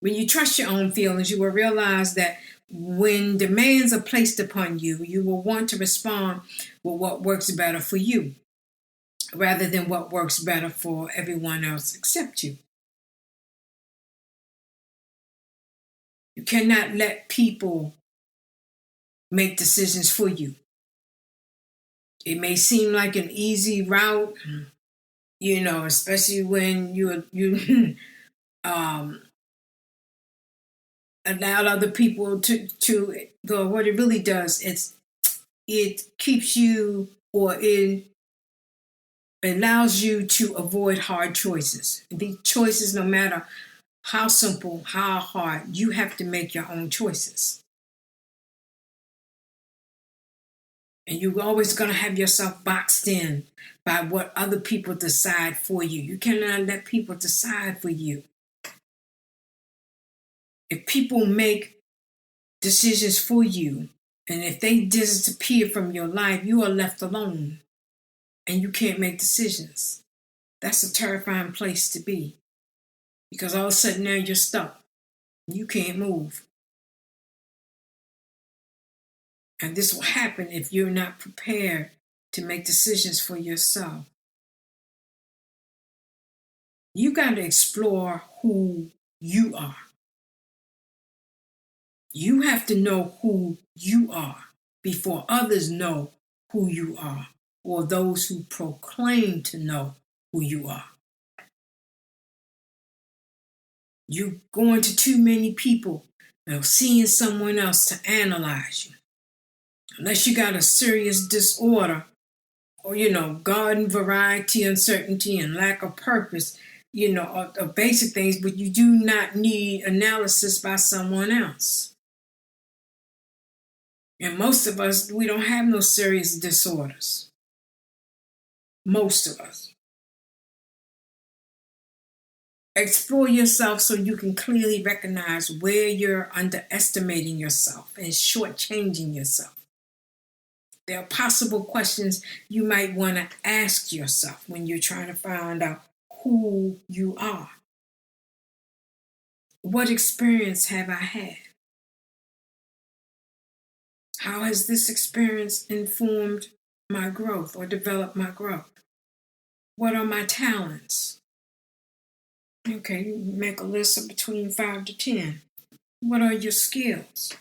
When you trust your own feelings, you will realize that when demands are placed upon you, you will want to respond with what works better for you, rather than what works better for everyone else except you. You cannot let people make decisions for you. It may seem like an easy route, especially when you allow other people to go. What it really does, it keeps you, or it allows you to avoid hard choices. These choices, no matter how simple, how hard, you have to make your own choices. And you're always going to have yourself boxed in by what other people decide for you. You cannot let people decide for you. If people make decisions for you, and if they disappear from your life, you are left alone and you can't make decisions. That's a terrifying place to be, because all of a sudden now you're stuck. You can't move. And this will happen if you're not prepared to make decisions for yourself. You got to explore who you are. You have to know who you are before others know who you are, or those who proclaim to know who you are. You're going to too many people, seeing someone else to analyze you. Unless you got a serious disorder, or, garden variety, uncertainty, and lack of purpose, are basic things, but you do not need analysis by someone else. And most of us, we don't have no serious disorders. Most of us. Explore yourself so you can clearly recognize where you're underestimating yourself and shortchanging yourself. There are possible questions you might want to ask yourself when you're trying to find out who you are. What experience have I had? How has this experience informed my growth or developed my growth? What are my talents? Okay, you make a list of between 5 to 10. What are your skills?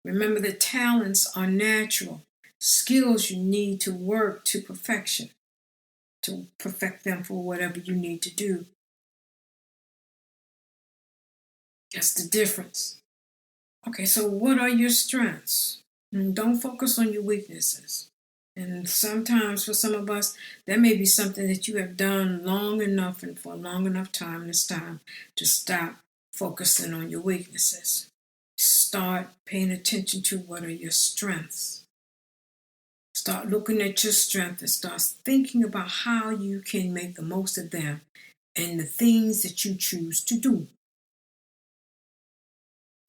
Remember that talents are natural. Skills you need to work to perfection, to perfect them for whatever you need to do. That's the difference. Okay, so what are your strengths? And don't focus on your weaknesses. And sometimes for some of us, that may be something that you have done long enough and for a long enough time. It's time to stop focusing on your weaknesses. Start paying attention to what are your strengths. Start looking at your strengths and start thinking about how you can make the most of them and the things that you choose to do.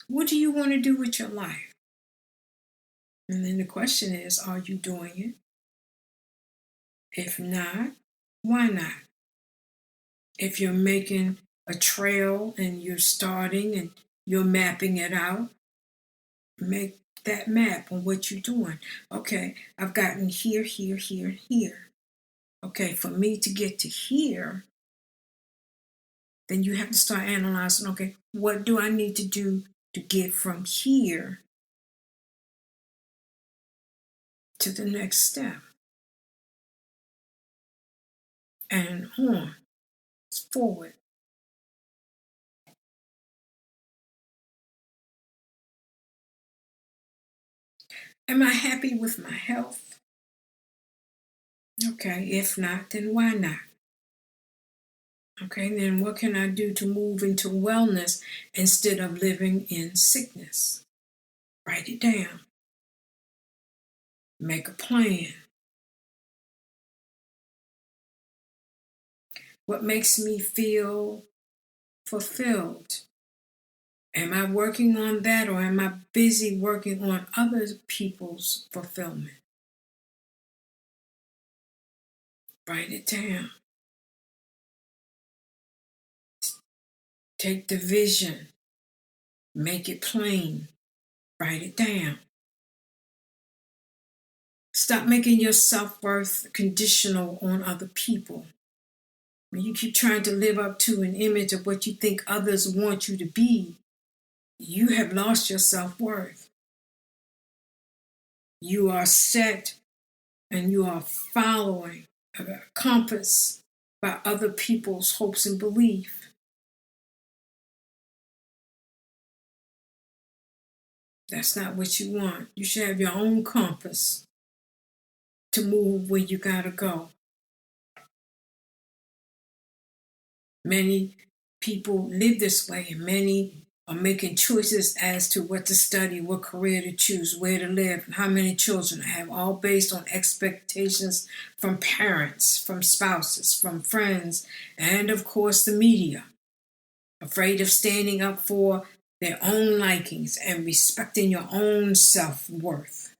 What do you want to do with your life? And then the question is, are you doing it? If not, why not? If you're making a trail and you're starting and you're mapping it out, make that map on what you're doing. Okay, I've gotten here, here, here, here. Okay, for me to get to here, then you have to start analyzing, okay, what do I need to do to get from here to the next step? And on, forward. Am I happy with my health? Okay, if not, then why not? Okay, then what can I do to move into wellness instead of living in sickness? Write it down. Make a plan. What makes me feel fulfilled? Am I working on that, or am I busy working on other people's fulfillment? Write it down. Take the vision, make it plain, write it down. Stop making your self-worth conditional on other people. When you keep trying to live up to an image of what you think others want you to be, you have lost your self-worth. You are set and you are following a compass by other people's hopes and belief. That's not what you want. You should have your own compass to move where you gotta go. Many people live this way, and many are making choices as to what to study, what career to choose, where to live, and how many children to have, all based on expectations from parents, from spouses, from friends, and of course the media. Afraid of standing up for their own likings and respecting your own self-worth.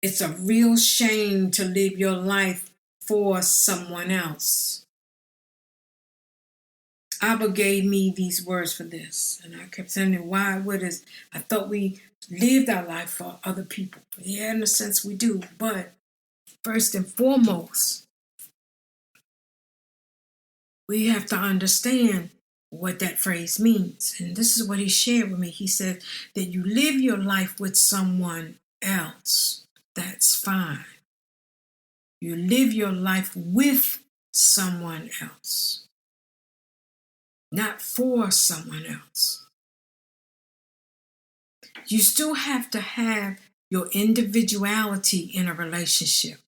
It's a real shame to live your life for someone else. Abba gave me these words for this, and I kept saying, why? What is? I thought we lived our life for other people. Yeah, in a sense we do, but first and foremost, we have to understand what that phrase means. And this is what he shared with me. He said that you live your life with someone else. That's fine. You live your life with someone else, not for someone else. You still have to have your individuality in a relationship.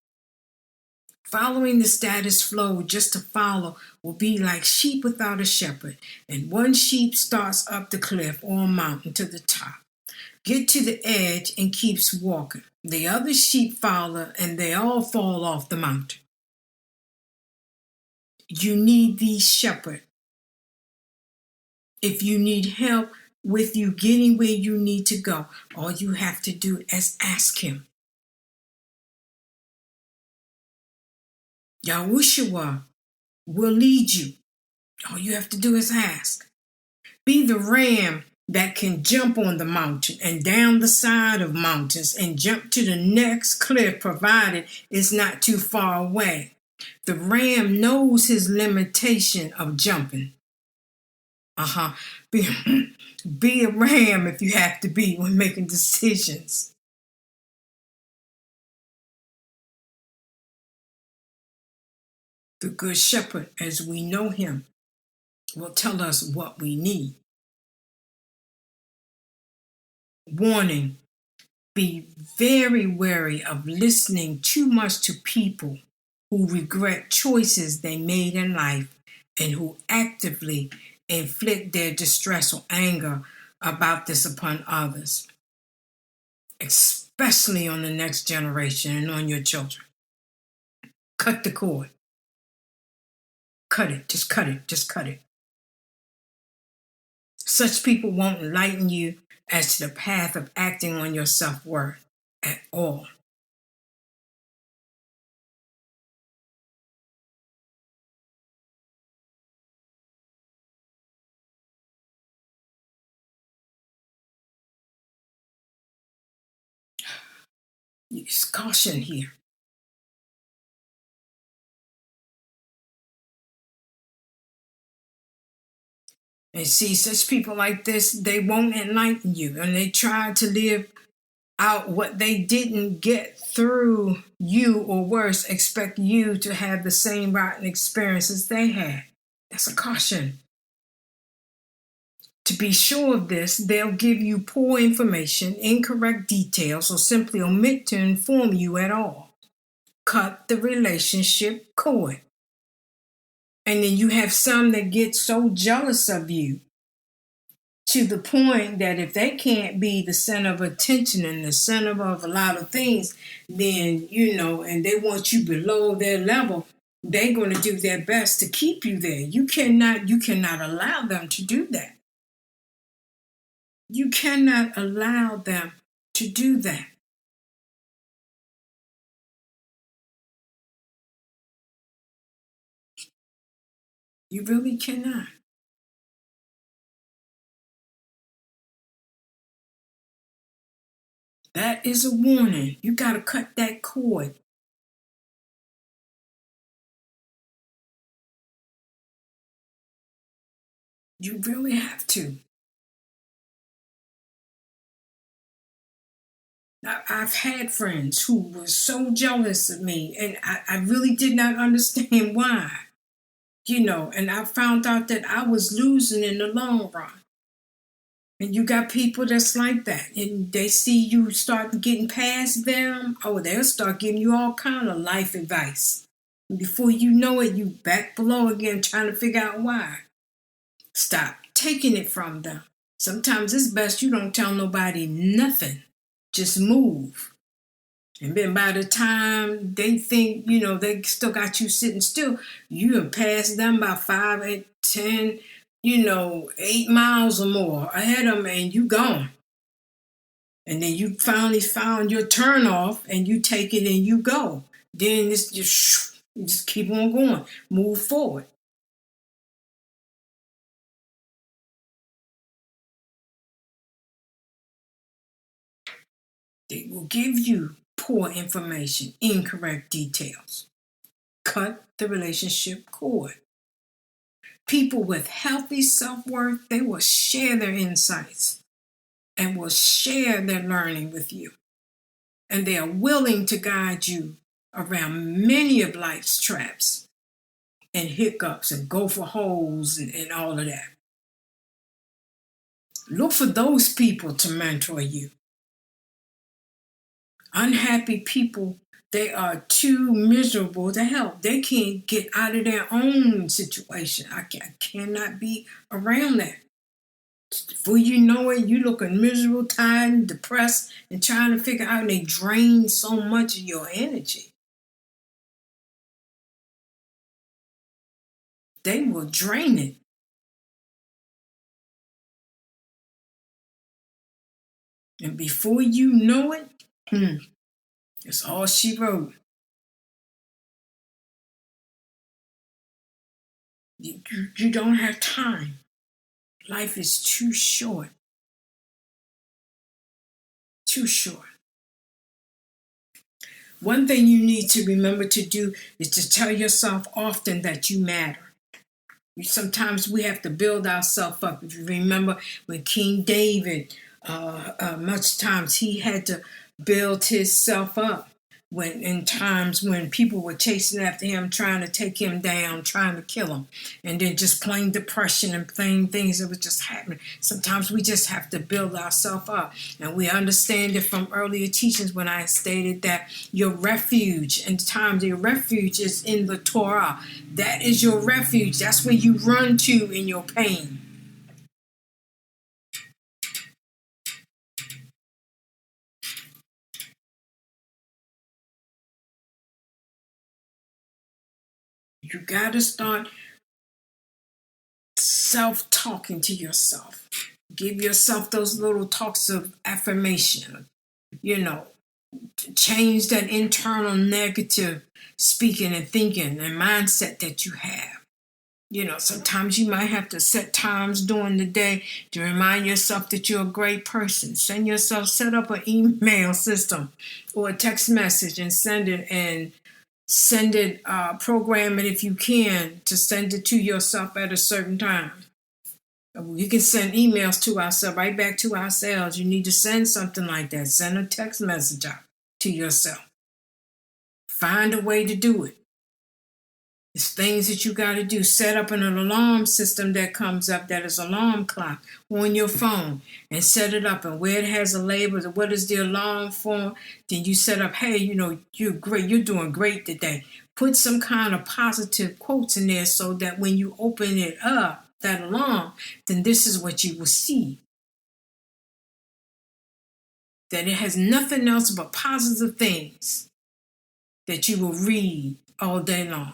Following the status flow just to follow will be like sheep without a shepherd. And one sheep starts up the cliff or mountain to the top, get to the edge and keeps walking. The other sheep follow and they all fall off the mountain. You need the shepherd. If you need help with you getting where you need to go, all you have to do is ask him. Yahushua will lead you. All you have to do is ask. Be the ram that can jump on the mountain and down the side of mountains and jump to the next cliff, provided it's not too far away. The ram knows his limitation of jumping. Be a ram if you have to be when making decisions. The good shepherd, as we know him, will tell us what we need. Warning: be very wary of listening too much to people who regret choices they made in life and who actively inflict their distress or anger about this upon others, especially on the next generation and on your children. Cut the cord. Cut it. Just cut it. Just cut it. Such people won't enlighten you as to the path of acting on your self-worth at all. Use caution here. And see, such people like this, they won't enlighten you, and they try to live out what they didn't get through you, or worse, expect you to have the same rotten experiences they had. That's a caution. To be sure of this, they'll give you poor information, incorrect details, or simply omit to inform you at all. Cut the relationship cord. And then you have some that get so jealous of you to the point that if they can't be the center of attention and the center of a lot of things, then, and they want you below their level, they're going to do their best to keep you there. You cannot allow them to do that. You cannot allow them to do that. You really cannot. That is a warning. You got to cut that cord. You really have to. I've had friends who were so jealous of me, and I really did not understand why. And I found out that I was losing in the long run. And you got people that's like that, and they see you start getting past them, they'll start giving you all kind of life advice. And before you know it, you back below again trying to figure out why. Stop taking it from them. Sometimes it's best you don't tell nobody nothing. Just move. And then by the time they think, they still got you sitting still, you have passed them by 5, 8, 10, 8 miles or more ahead of them, and you gone. And then you finally found your turn off, and you take it and you go. Then it's just keep on going. Move forward. They will give you poor information, incorrect details. Cut the relationship cord. People with healthy self-worth, they will share their insights and will share their learning with you. And they are willing to guide you around many of life's traps and hiccups and gopher holes and all of that. Look for those people to mentor you. Unhappy people, they are too miserable to help. They can't get out of their own situation. I cannot be around that. Before you know it, you looking miserable, tired, depressed, and trying to figure out, and they drain so much of your energy. They will drain it. And before you know it, it's all she wrote. You don't have time. Life is too short. Too short. One thing you need to remember to do is to tell yourself often that you matter. Sometimes we have to build ourselves up. If you remember when King David, much times he had to build himself up in times when people were chasing after him, trying to take him down, trying to kill him, and then just plain depression and plain things that was just happening. Sometimes we just have to build ourselves up, and we understand it from earlier teachings when I stated that your refuge in times, your refuge is in the Torah. That is your refuge. That's where you run to in your pain. You got to start self-talking to yourself. Give yourself those little talks of affirmation. Change that internal negative speaking and thinking and mindset that you have. Sometimes you might have to set times during the day to remind yourself that you're a great person. Set up an email system or a text message and send it, program it if you can, to send it to yourself at a certain time. You can send emails to ourselves, right back to ourselves. You need to send something like that. Send a text message out to yourself. Find a way to do it. It's things that you got to do. Set up an alarm system that comes up that is alarm clock on your phone, and set it up. And where it has a label, what is the alarm for? Then you set up, hey, you're great. You're doing great today. Put some kind of positive quotes in there so that when you open it up, that alarm, then this is what you will see. That it has nothing else but positive things that you will read all day long.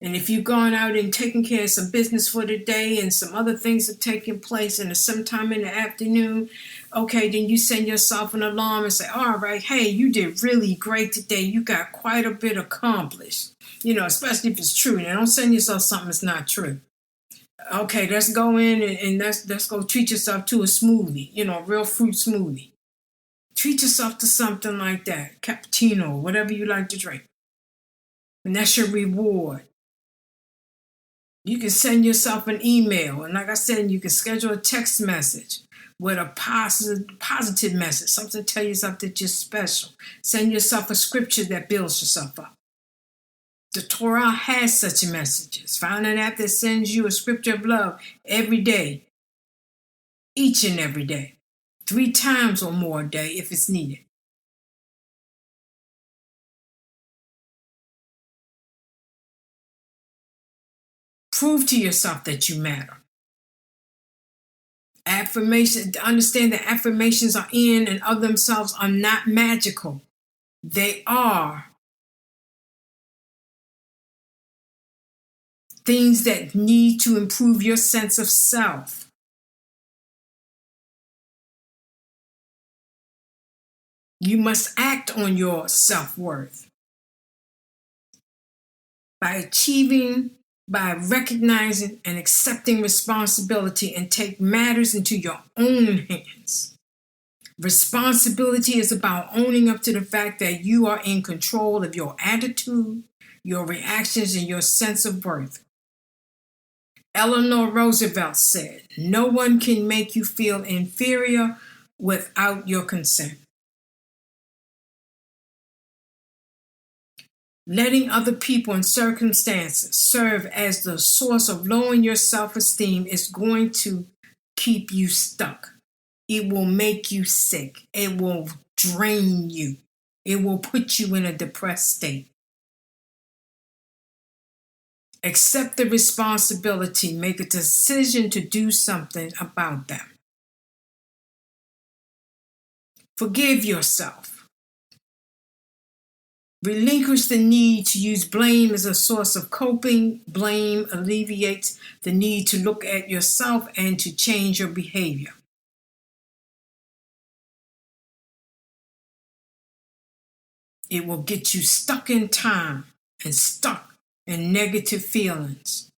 And if you've gone out and taken care of some business for the day and some other things have taken place and it's sometime in the afternoon, okay, then you send yourself an alarm and say, all right, hey, you did really great today. You got quite a bit accomplished, especially if it's true. Now, don't send yourself something that's not true. Okay, let's go in and let's go treat yourself to a smoothie, real fruit smoothie. Treat yourself to something like that, cappuccino, whatever you like to drink. And that's your reward. You can send yourself an email. And like I said, you can schedule a text message with a positive message, something to tell you something just special. Send yourself a scripture that builds yourself up. The Torah has such messages. Find an app that sends you a scripture of love every day, each and every day, 3 times or more a day if it's needed. Prove to yourself that you matter. Understand that affirmations are in and of themselves are not magical. They are things that need to improve your sense of self. You must act on your self-worth by recognizing and accepting responsibility and take matters into your own hands. Responsibility is about owning up to the fact that you are in control of your attitude, your reactions, and your sense of worth. Eleanor Roosevelt said, "No one can make you feel inferior without your consent." Letting other people and circumstances serve as the source of lowering your self-esteem is going to keep you stuck. It will make you sick. It will drain you. It will put you in a depressed state. Accept the responsibility. Make a decision to do something about them. Forgive yourself. Relinquish the need to use blame as a source of coping. Blame alleviates the need to look at yourself and to change your behavior. It will get you stuck in time and stuck in negative feelings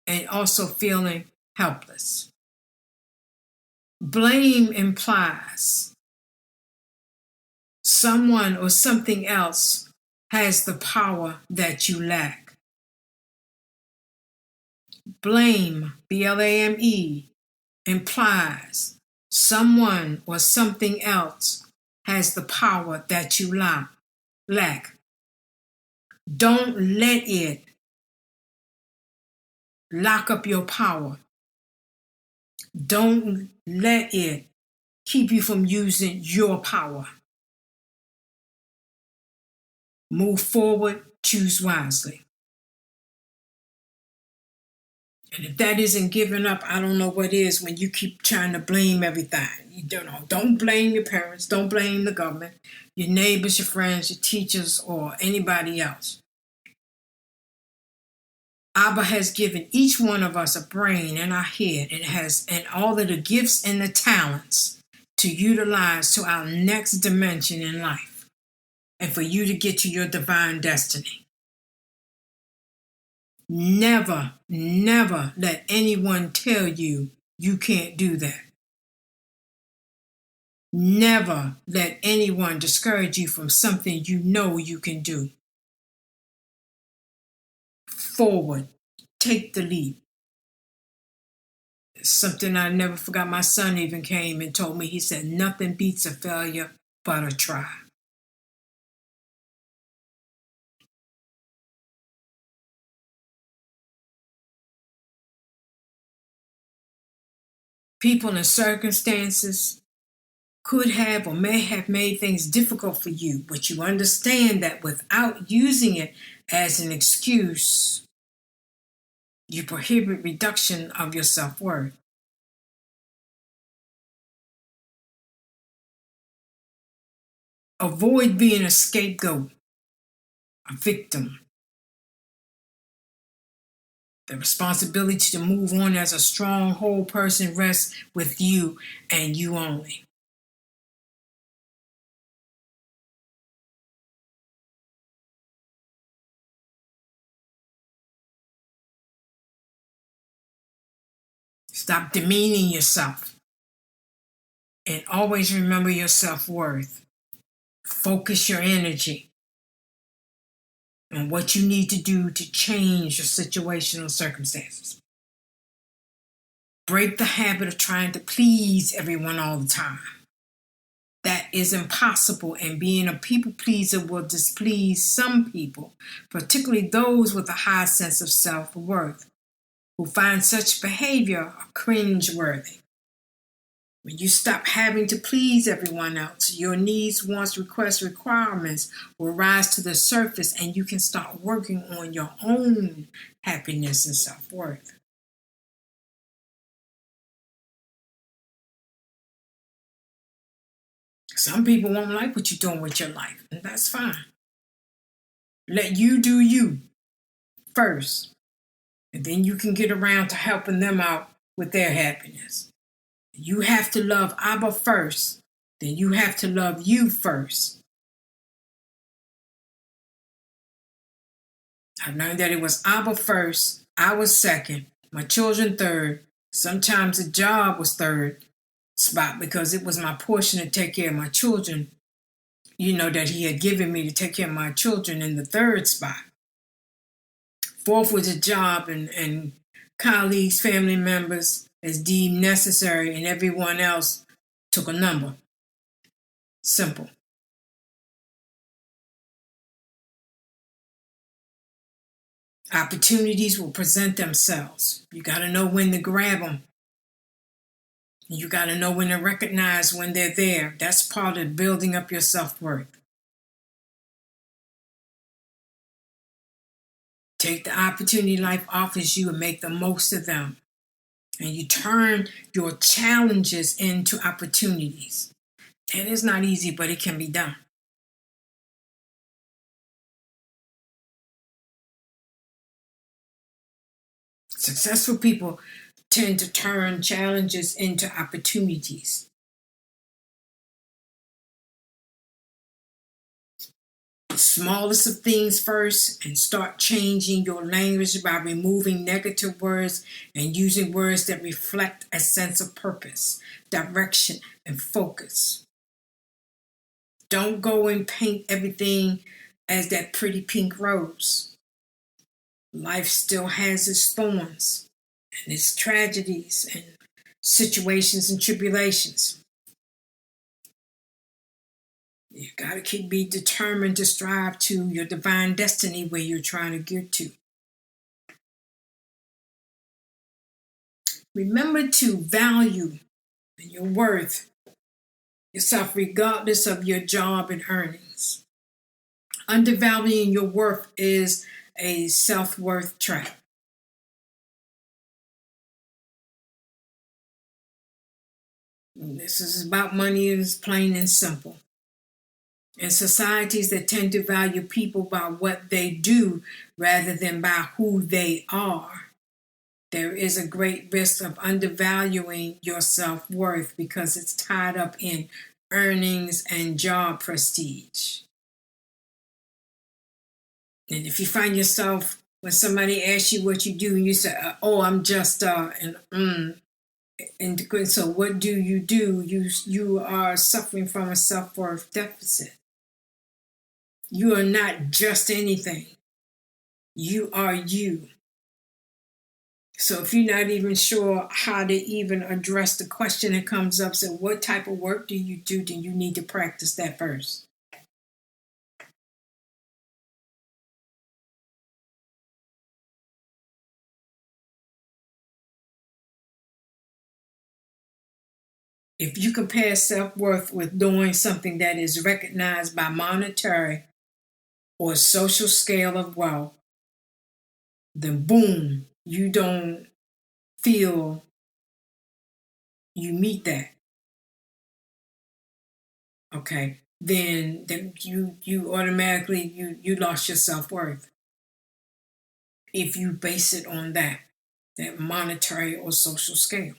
and also feeling helpless. Blame implies someone or something else has the power that you lack. Blame, B-L-A-M-E, implies someone or something else has the power that you lack. Don't let it lock up your power. Don't let it keep you from using your power. Move forward, choose wisely. And if that isn't giving up, I don't know what is when you keep trying to blame everything. Don't blame your parents, don't blame the government, your neighbors, your friends, your teachers, or anybody else. Abba has given each one of us a brain in our head. It has and all of the gifts and the talents to utilize to our next dimension in life and for you to get to your divine destiny. Never, never let anyone tell you you can't do that. Never let anyone discourage you from something you know you can do. Forward, take the leap. Something I never forgot. My son even came and told me, he said, nothing beats a failure but a try. People and circumstances could have or may have made things difficult for you, but you understand that without using it as an excuse, you prohibit reduction of your self-worth. Avoid being a scapegoat, a victim. The responsibility to move on as a strong, whole person rests with you and you only. Stop demeaning yourself and always remember your self-worth. Focus your energy on what you need to do to change your situational circumstances. Break the habit of trying to please everyone all the time. That is impossible, and being a people pleaser will displease some people, particularly those with a high sense of self-worth, who find such behavior cringeworthy. When you stop having to please everyone else, your needs, wants, requests, requirements will rise to the surface, and you can start working on your own happiness and self-worth. Some people won't like what you're doing with your life, and that's fine. Let you do you first, and then you can get around to helping them out with their happiness. You have to love Abba first, then you have to love you first. I learned that it was Abba first, I was second, my children third. Sometimes the job was third spot because it was my portion to take care of my children. That he had given me to take care of my children in the third spot. Fourth was a job and colleagues, family members as deemed necessary, and everyone else took a number. Simple. Opportunities will present themselves. You got to know when to grab them. You got to know when to recognize when they're there. That's part of building up your self-worth. Take the opportunity life offers you and make the most of them. And you turn your challenges into opportunities. It is not easy, but it can be done. Successful people tend to turn challenges into opportunities. Smallest of things first, and start changing your language by removing negative words and using words that reflect a sense of purpose, direction, and focus. Don't go and paint everything as that pretty pink rose. Life still has its thorns and its tragedies and situations and tribulations. You got to be determined to strive to your divine destiny where you're trying to get to. Remember to value your worth yourself regardless of your job and earnings. Undervaluing your worth is a self-worth trap. This is about money, it's plain and simple. In societies that tend to value people by what they do rather than by who they are, there is a great risk of undervaluing your self-worth because it's tied up in earnings and job prestige. And if you find yourself, when somebody asks you what you do, and you say, "Oh, I'm just," and so what do? You are suffering from a self-worth deficit. You are not just anything. You are you. So if you're not even sure how to even address the question that comes up, so what type of work do you do? Then you need to practice that first. If you compare self-worth with doing something that is recognized by monetary or social scale of wealth, then boom, you don't feel you meet that. Okay, then you automatically you lost your self-worth if you base it on that monetary or social scale.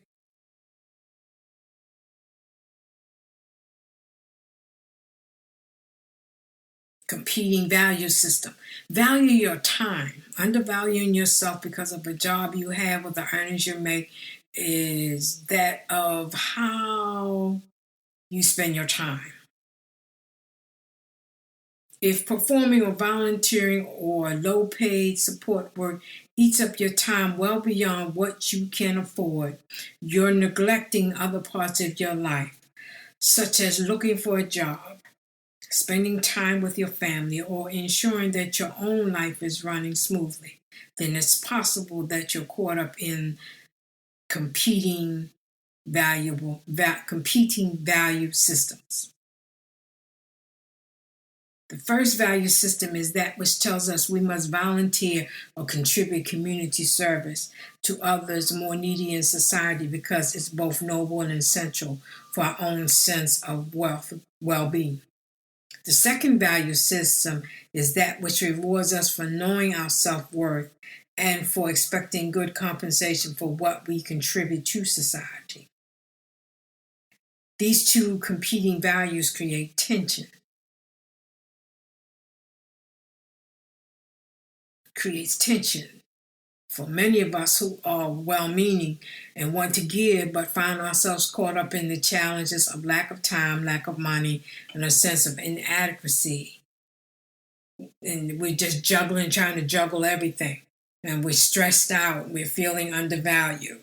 Competing value system. Value your time. Undervaluing yourself because of a job you have or the earnings you make is that of how you spend your time. If performing or volunteering or low paid support work eats up your time well beyond what you can afford, you're neglecting other parts of your life, such as looking for a job, spending time with your family, or ensuring that your own life is running smoothly. Then it's possible that you're caught up in competing competing value systems. The first value system is that which tells us we must volunteer or contribute community service to others more needy in society because it's both noble and essential for our own sense of well-being. The second value system is that which rewards us for knowing our self-worth and for expecting good compensation for what we contribute to society. These two competing values create tension. Creates tension for many of us who are well-meaning and want to give but find ourselves caught up in the challenges of lack of time, lack of money, and a sense of inadequacy. And we're just trying to juggle everything. And we're stressed out. We're feeling undervalued.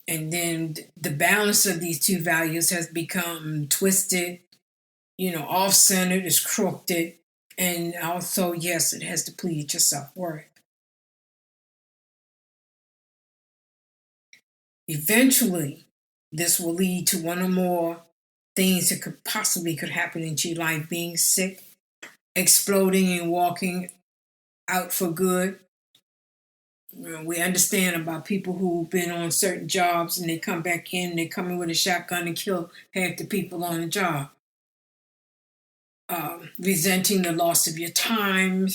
And then the balance of these two values has become twisted, off-centered, is crooked. And also, yes, it has depleted your self-worth. Eventually, this will lead to one or more things that could happen into your life: being sick, exploding and walking out for good. We understand about people who've been on certain jobs and they come back in, they come in with a shotgun and kill half the people on the job. Resenting the loss of your time,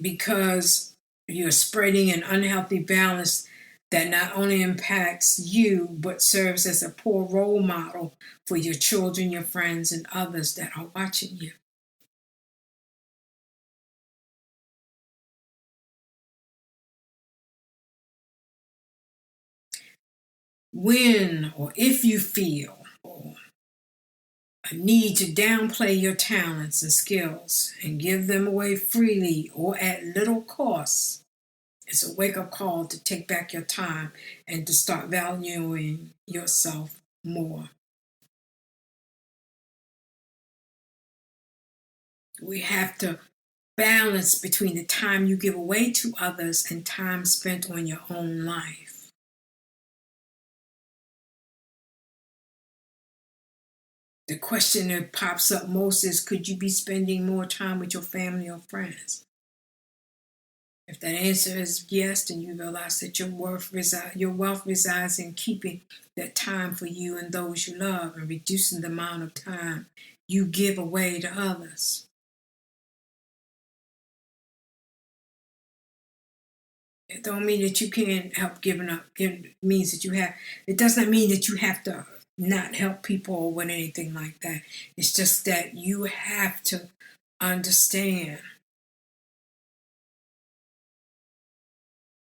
because you're spreading an unhealthy balance that not only impacts you but serves as a poor role model for your children, your friends, and others that are watching you. When or if you feel a need to downplay your talents and skills and give them away freely or at little cost, it's a wake-up call to take back your time and to start valuing yourself more. We have to balance between the time you give away to others and time spent on your own life. The question that pops up most is, could you be spending more time with your family or friends? If that answer is yes, then you realize that your wealth resides in keeping that time for you and those you love and reducing the amount of time you give away to others. It don't mean that you can't help giving up. It means that you have. It doesn't mean that you have to not help people or with anything like that. It's just that you have to understand.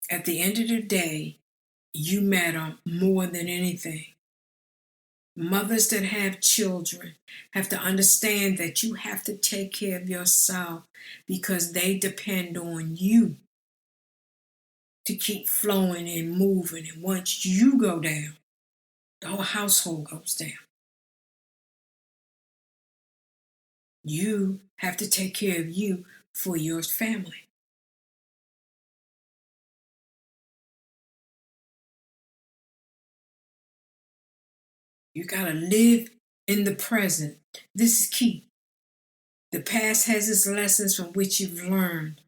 At the end of the day, you matter more than anything. Mothers that have children have to understand that you have to take care of yourself because they depend on you to keep flowing and moving. And once you go down, the whole household goes down. You have to take care of you for your family. You got to live in the present. This is key. The past has its lessons from which you've learned,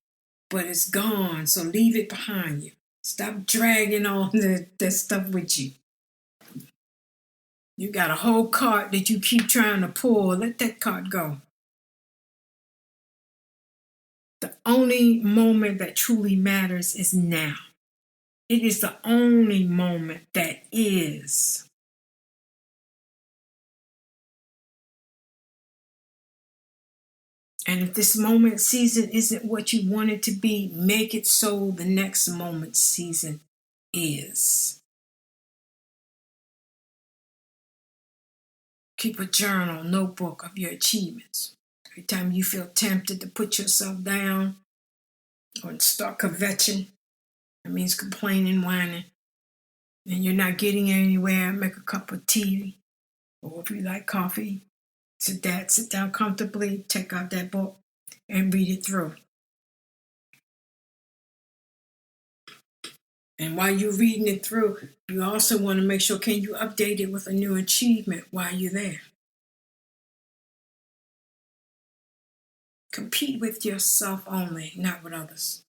but it's gone, so leave it behind you. Stop dragging on that stuff with you. You got a whole cart that you keep trying to pull. Let that cart go. The only moment that truly matters is now. It is the only moment that is. And if this moment season isn't what you want it to be, make it so the next moment season is. Keep a journal, notebook of your achievements. Every time you feel tempted to put yourself down or start kvetching, that means complaining, whining, and you're not getting anywhere, make a cup of tea, or if you like coffee, sit down comfortably, take out that book and read it through. And while you're reading it through, you also want to make sure, can you update it with a new achievement while you're there? Compete with yourself only, not with others.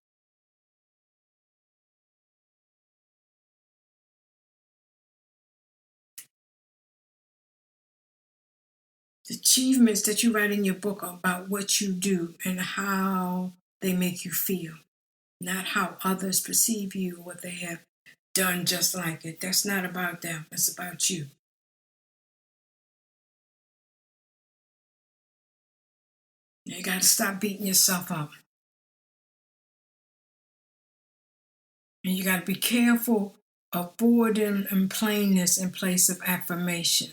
The achievements that you write in your book are about what you do and how they make you feel, not how others perceive you, what they have done just like it. That's not about them. It's about you. You got to stop beating yourself up. And you got to be careful of boredom and plainness in place of affirmation.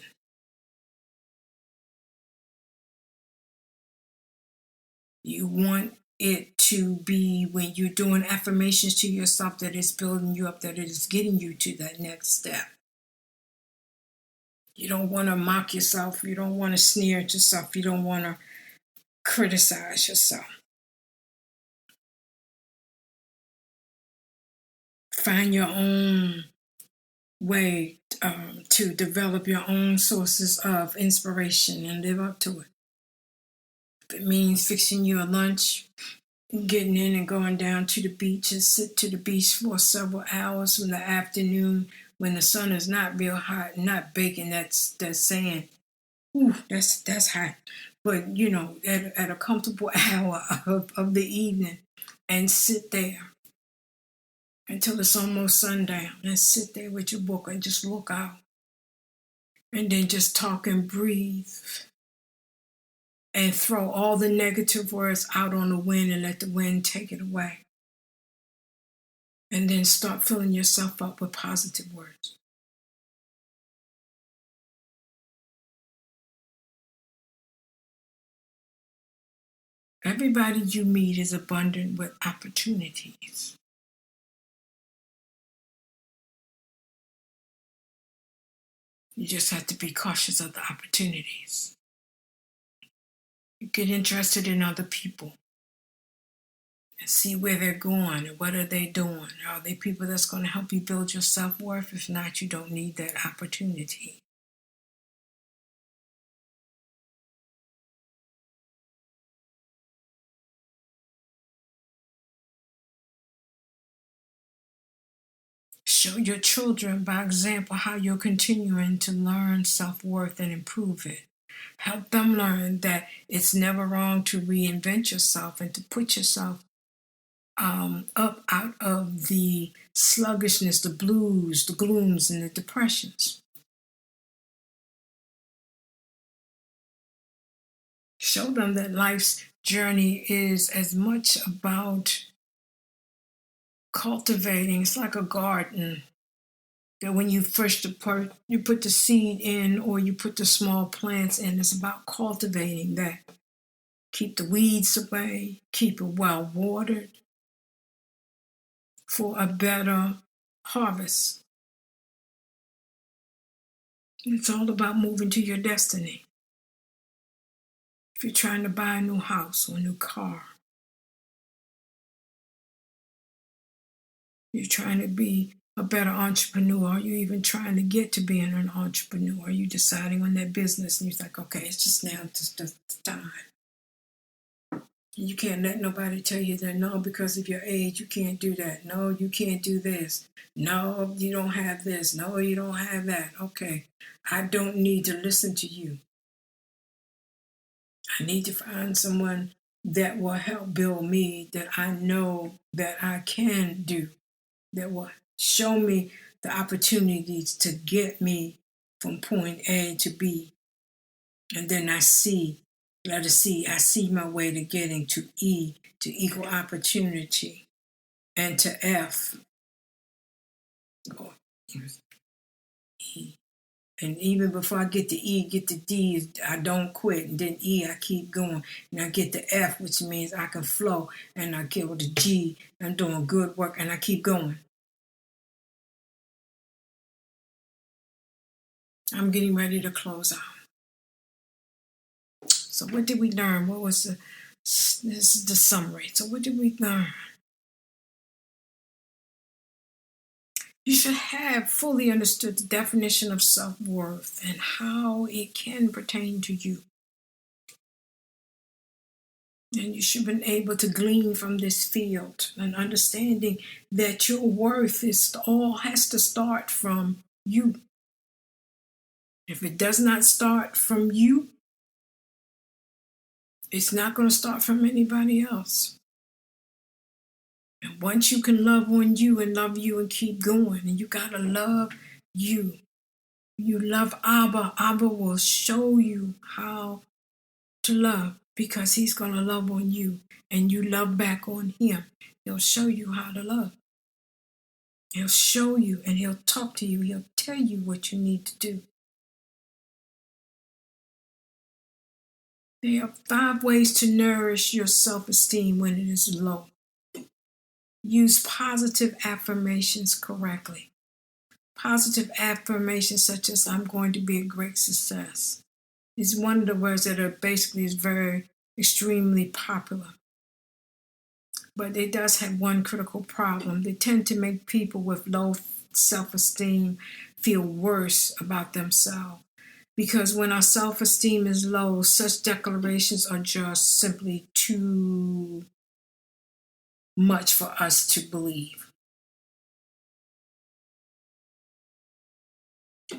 You want it to be, when you're doing affirmations to yourself, that it's building you up, that it is getting you to that next step. You don't want to mock yourself. You don't want to sneer at yourself. You don't want to criticize yourself. Find your own way to develop your own sources of inspiration and live up to it. If it means fixing you a lunch, getting in and going down to the beach and sit to the beach for several hours from the afternoon when the sun is not real hot, not baking, that's saying, ooh, that's hot. But, at a comfortable hour of the evening, and sit there until it's almost sundown, and sit there with your book and just look out. And then just talk and breathe. And throw all the negative words out on the wind and let the wind take it away. And then start filling yourself up with positive words. Everybody you meet is abundant with opportunities. You just have to be cautious of the opportunities. You get interested in other people and see where they're going and what are they doing. Are they people that's going to help you build your self-worth? If not, you don't need that opportunity. Show your children by example how you're continuing to learn self-worth and improve it. Help them learn that it's never wrong to reinvent yourself and to put yourself up out of the sluggishness, the blues, the glooms, and the depressions. Show them that life's journey is as much about cultivating. It's like a garden. That when you first you put the seed in or you put the small plants in, it's about cultivating that. Keep the weeds away, keep it well watered for a better harvest. It's all about moving to your destiny. If you're trying to buy a new house or a new car, you're trying to be a better entrepreneur? Are you even trying to get to being an entrepreneur? Are you deciding on that business and you're like, okay, it's just now, just the time. You can't let nobody tell you that, no, because of your age, you can't do that. No, you can't do this. No, you don't have this. No, you don't have that. Okay, I don't need to listen to you. I need to find someone that will help build me, that I know that I can do, that will show me the opportunities to get me from point A to B. And then I see my way to getting to E, to equal opportunity, and to F, or E. And even before I get to E, get to D, I don't quit. And then E, I keep going. And I get to F, which means I can flow. And I get to G, I'm doing good work, and I keep going. I'm getting ready to close out. So what did we learn? This is the summary. So what did we learn? You should have fully understood the definition of self-worth and how it can pertain to you. And you should have been able to glean from this field and understanding that your worth has to start from you. If it does not start from you, it's not going to start from anybody else. And once you can love on you and love you and keep going, and you got to love you. You love Abba. Abba will show you how to love because he's going to love on you and you love back on him. He'll show you how to love. He'll show you and he'll talk to you. He'll tell you what you need to do. There are 5 ways to nourish your self-esteem when it is low. Use positive affirmations correctly. Positive affirmations such as I'm going to be a great success is one of the words that is very extremely popular. But it does have one critical problem. They tend to make people with low self-esteem feel worse about themselves. Because when our self-esteem is low, such declarations are just simply too much for us to believe.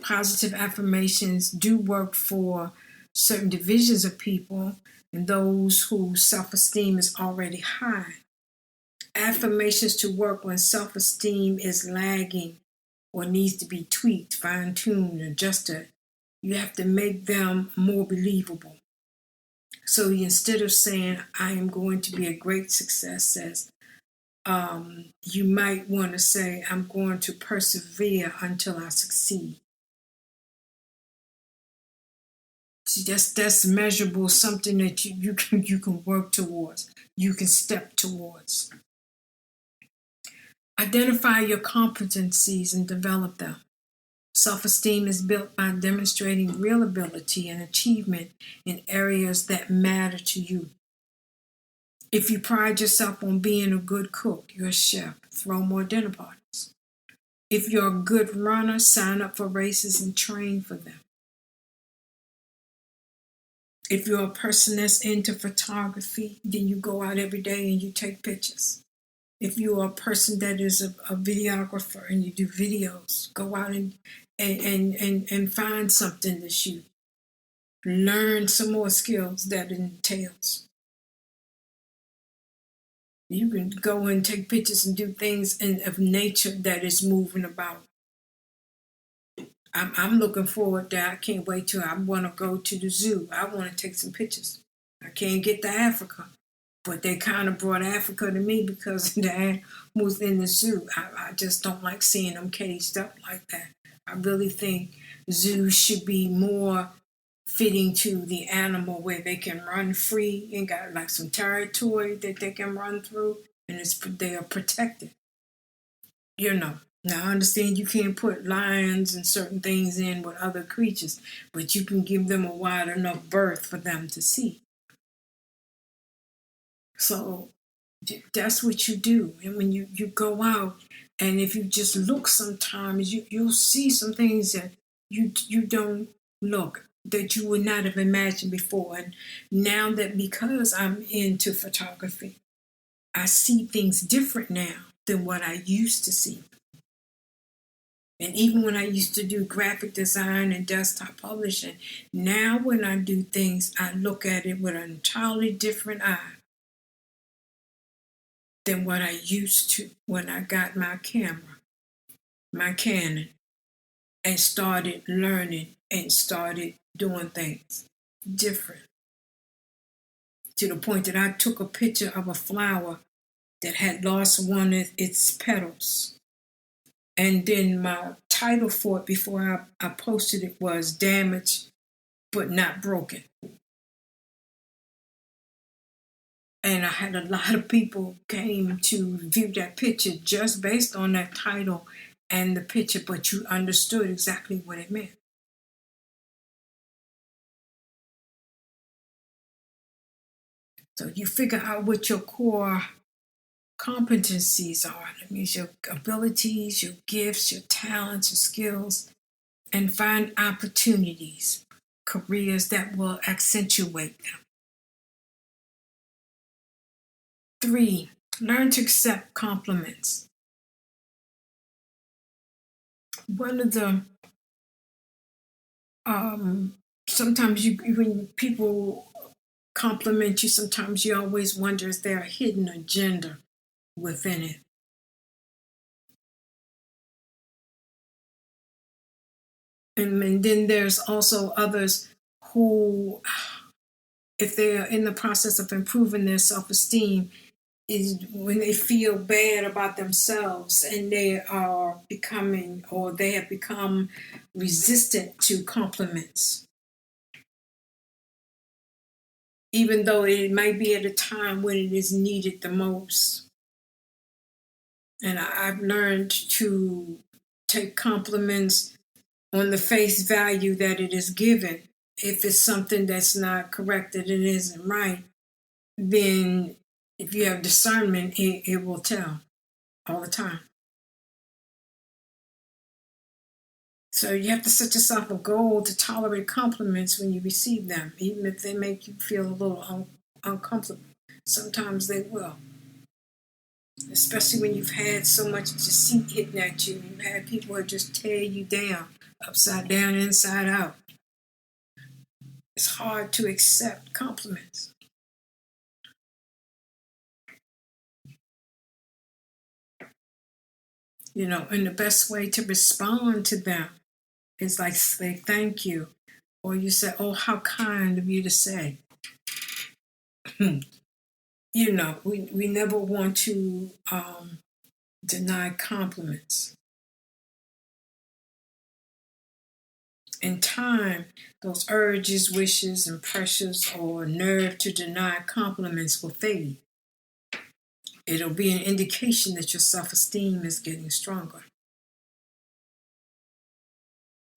Positive affirmations do work for certain divisions of people and those whose self-esteem is already high. Affirmations to work when self-esteem is lagging or needs to be tweaked, fine-tuned, adjusted. You have to make them more believable. So instead of saying, I am going to be a great success, you might want to say, I'm going to persevere until I succeed. See, that's measurable, something that you can work towards, you can step towards. Identify your competencies and develop them. Self-esteem is built by demonstrating real ability and achievement in areas that matter to you. If you pride yourself on being a good cook, you're a chef, throw more dinner parties. If you're a good runner, sign up for races and train for them. If you're a person that's into photography, then you go out every day and you take pictures. If you are a person that is a videographer and you do videos, go out and find something to shoot. Learn some more skills that it entails. You can go and take pictures and do things of nature that is moving about. I'm looking forward to that. I can't wait till I want to go to the zoo. I want to take some pictures. I can't get to Africa. But they kind of brought Africa to me because the animals in the zoo. I just don't like seeing them caged up like that. I really think zoos should be more fitting to the animal where they can run free and got like some territory that they can run through and they are protected. Now I understand you can't put lions and certain things in with other creatures, but you can give them a wide enough berth for them to see. So that's what you do. And when you go out And if you just look sometimes, you'll see some things that you don't look, that you would not have imagined before. And now that, because I'm into photography, I see things different now than what I used to see. And even when I used to do graphic design and desktop publishing, now when I do things, I look at it with an entirely different eye than what I used to when I got my camera, my Canon, and started learning and started doing things different. To the point that I took a picture of a flower that had lost one of its petals. And then my title for it before I posted it was "Damaged but Not Broken." And I had a lot of people came to view that picture just based on that title and the picture, but you understood exactly what it meant. So you figure out what your core competencies are. That means your abilities, your gifts, your talents, your skills, and find opportunities, careers that will accentuate them. 3, learn to accept compliments. One of the sometimes when people compliment you, sometimes you always wonder, is there a hidden agenda within it? And then there's also others who, if they are in the process of improving their self-esteem, is when they feel bad about themselves and they are becoming, or they have become resistant to compliments, even though it might be at a time when it is needed the most. And I've learned to take compliments on the face value that it is given. If it's something that's not correct, that it isn't right, then if you have discernment, it will tell all the time. So you have to set yourself a goal to tolerate compliments when you receive them, even if they make you feel a little uncomfortable. Sometimes they will. Especially when you've had so much deceit hitting at you. You've had people who just tear you down, upside down, inside out. It's hard to accept compliments. And the best way to respond to them is like say thank you. Or you say, oh, how kind of you to say. We never want to deny compliments. In time, those urges, wishes, and pressures or nerve to deny compliments will fade. It'll be an indication that your self-esteem is getting stronger.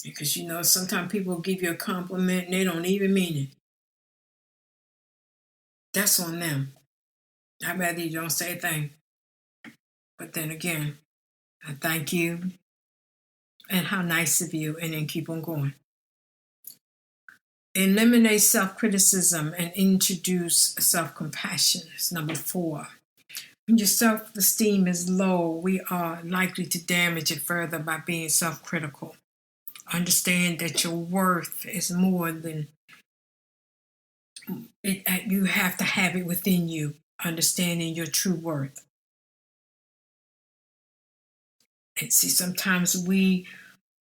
Because sometimes people give you a compliment and they don't even mean it. That's on them. I'd rather you don't say a thing. But then again, I thank you and how nice of you, and then keep on going. Eliminate self-criticism and introduce self-compassion. It's number 4. When your self-esteem is low, we are likely to damage it further by being self-critical. Understand that your worth is more than it. You have to have it within you, understanding your true worth. And see, sometimes we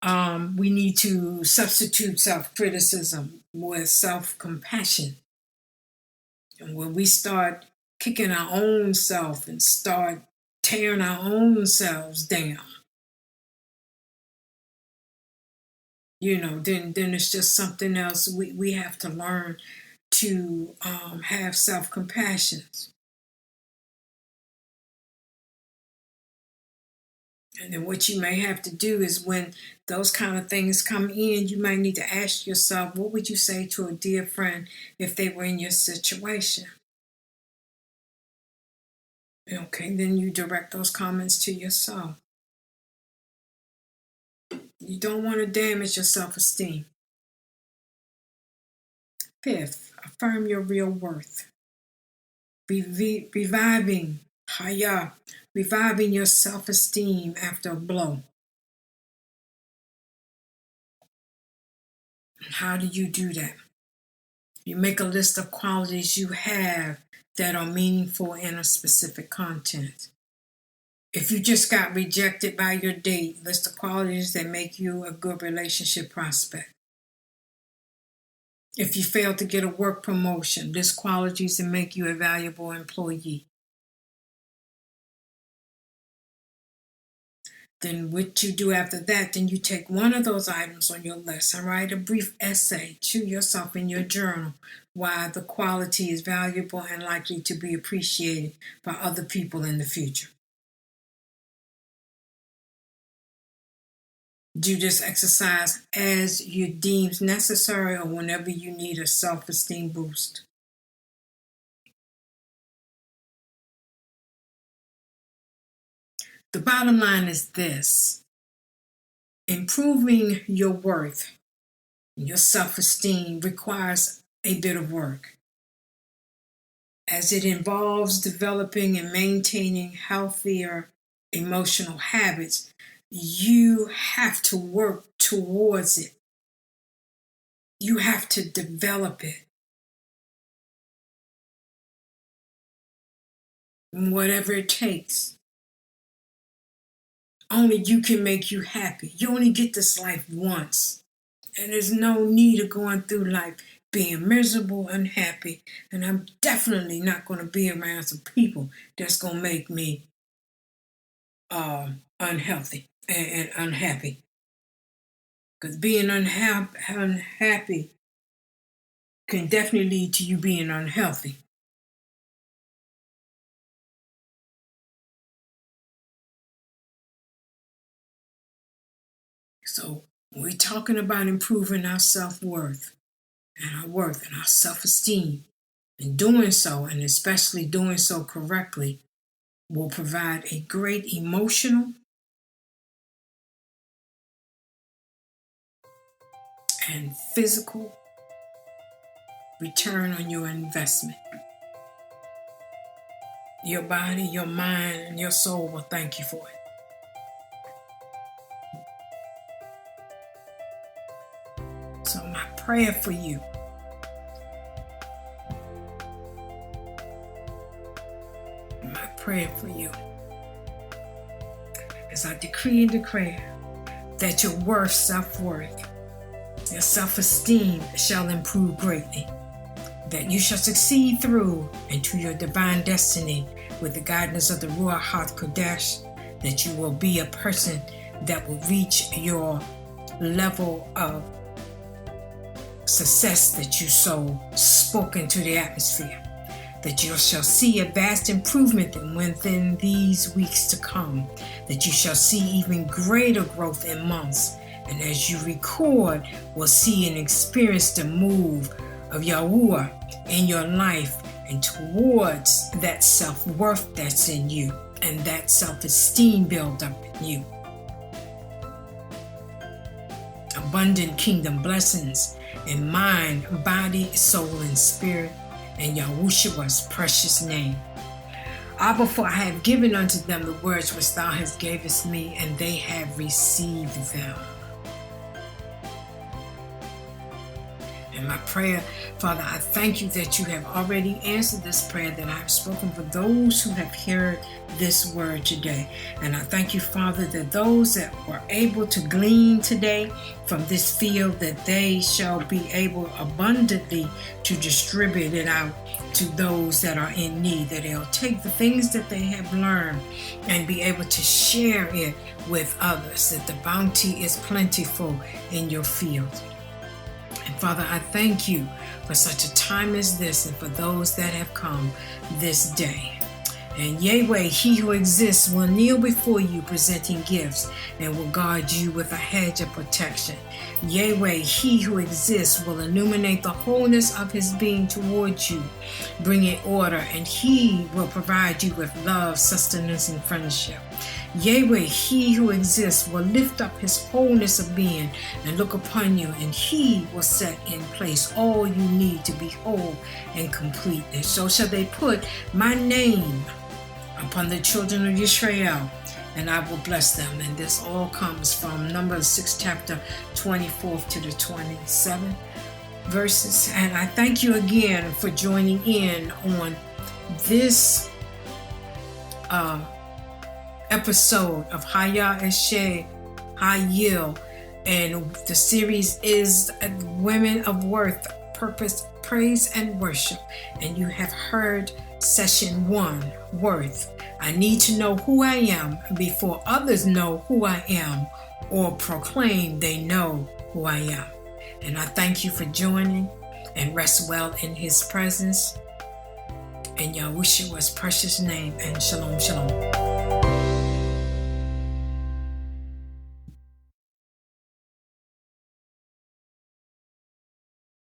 need to substitute self-criticism with self-compassion. And when we start kicking our own self and start tearing our own selves down, then it's just something else we have to learn to have self-compassion. And then what you may have to do is when those kind of things come in, you might need to ask yourself, what would you say to a dear friend if they were in your situation? Okay, then you direct those comments to yourself. You don't want to damage your self-esteem. Fifth, affirm your real worth. Reviving your self-esteem after a blow. How do you do that? You make a list of qualities you have that are meaningful in a specific content. If you just got rejected by your date, list the qualities that make you a good relationship prospect. If you fail to get a work promotion, list qualities that make you a valuable employee. Then what you do after that, then you take one of those items on your list and write a brief essay to yourself in your journal why the quality is valuable and likely to be appreciated by other people in the future. Do this exercise as you deem necessary or whenever you need a self-esteem boost. The bottom line is this: improving your worth, your self-esteem requires a bit of work, as it involves developing and maintaining healthier emotional habits. You have to work towards it. You have to develop it. Whatever it takes. Only you can make you happy. You only get this life once. And there's no need of going through life being miserable, unhappy. And I'm definitely not going to be around some people that's going to make me unhealthy and unhappy. Because being unhappy can definitely lead to you being unhealthy. So we're talking about improving our self-worth and our self-esteem. And doing so, and especially doing so correctly, will provide a great emotional and physical return on your investment. Your body, your mind, and your soul will thank you for it. So my prayer for you as I decree and declare that your self-worth, your self-esteem shall improve greatly, that you shall succeed through into your divine destiny with the guidance of the Ruach HaKodesh, that you will be a person that will reach your level of success that you so spoke into the atmosphere, that you shall see a vast improvement within these weeks to come, that you shall see even greater growth in months, and as you record, will see and experience the move of Yahuwah in your life and towards that self-worth that's in you and that self-esteem build up in you. Abundant kingdom blessings in mind, body, soul, and spirit, in Yahushua's precious name. Abba, for I have given unto them the words which thou hast gavest me, and they have received them. And my prayer, Father, I thank you that you have already answered this prayer that I have spoken for those who have heard this word today. And I thank you, Father, that those that were able to glean today from this field, that they shall be able abundantly to distribute it out to those that are in need, that they'll take the things that they have learned and be able to share it with others, that the bounty is plentiful in your field. And Father, I thank you for such a time as this and for those that have come this day. And Yahweh, he who exists, will kneel before you presenting gifts and will guard you with a hedge of protection. Yahweh, he who exists, will illuminate the wholeness of his being towards you, bringing order, and he will provide you with love, sustenance, and friendship. Yahweh, he who exists, will lift up his wholeness of being and look upon you, and he will set in place all you need to be whole and complete. And so shall they put my name upon the children of Israel, and I will bless them. And this all comes from Numbers 6 chapter 24 to the 27th verses. And I thank you again for joining in on this episode of Haya Eshe Hayil, and the series is Women of Worth, Purpose, Praise, and Worship. And you have heard session 1, Worth. I need to know who I am before others know who I am or proclaim they know who I am. And I thank you for joining, and rest well in his presence. In Yahushua's precious name, and shalom, shalom.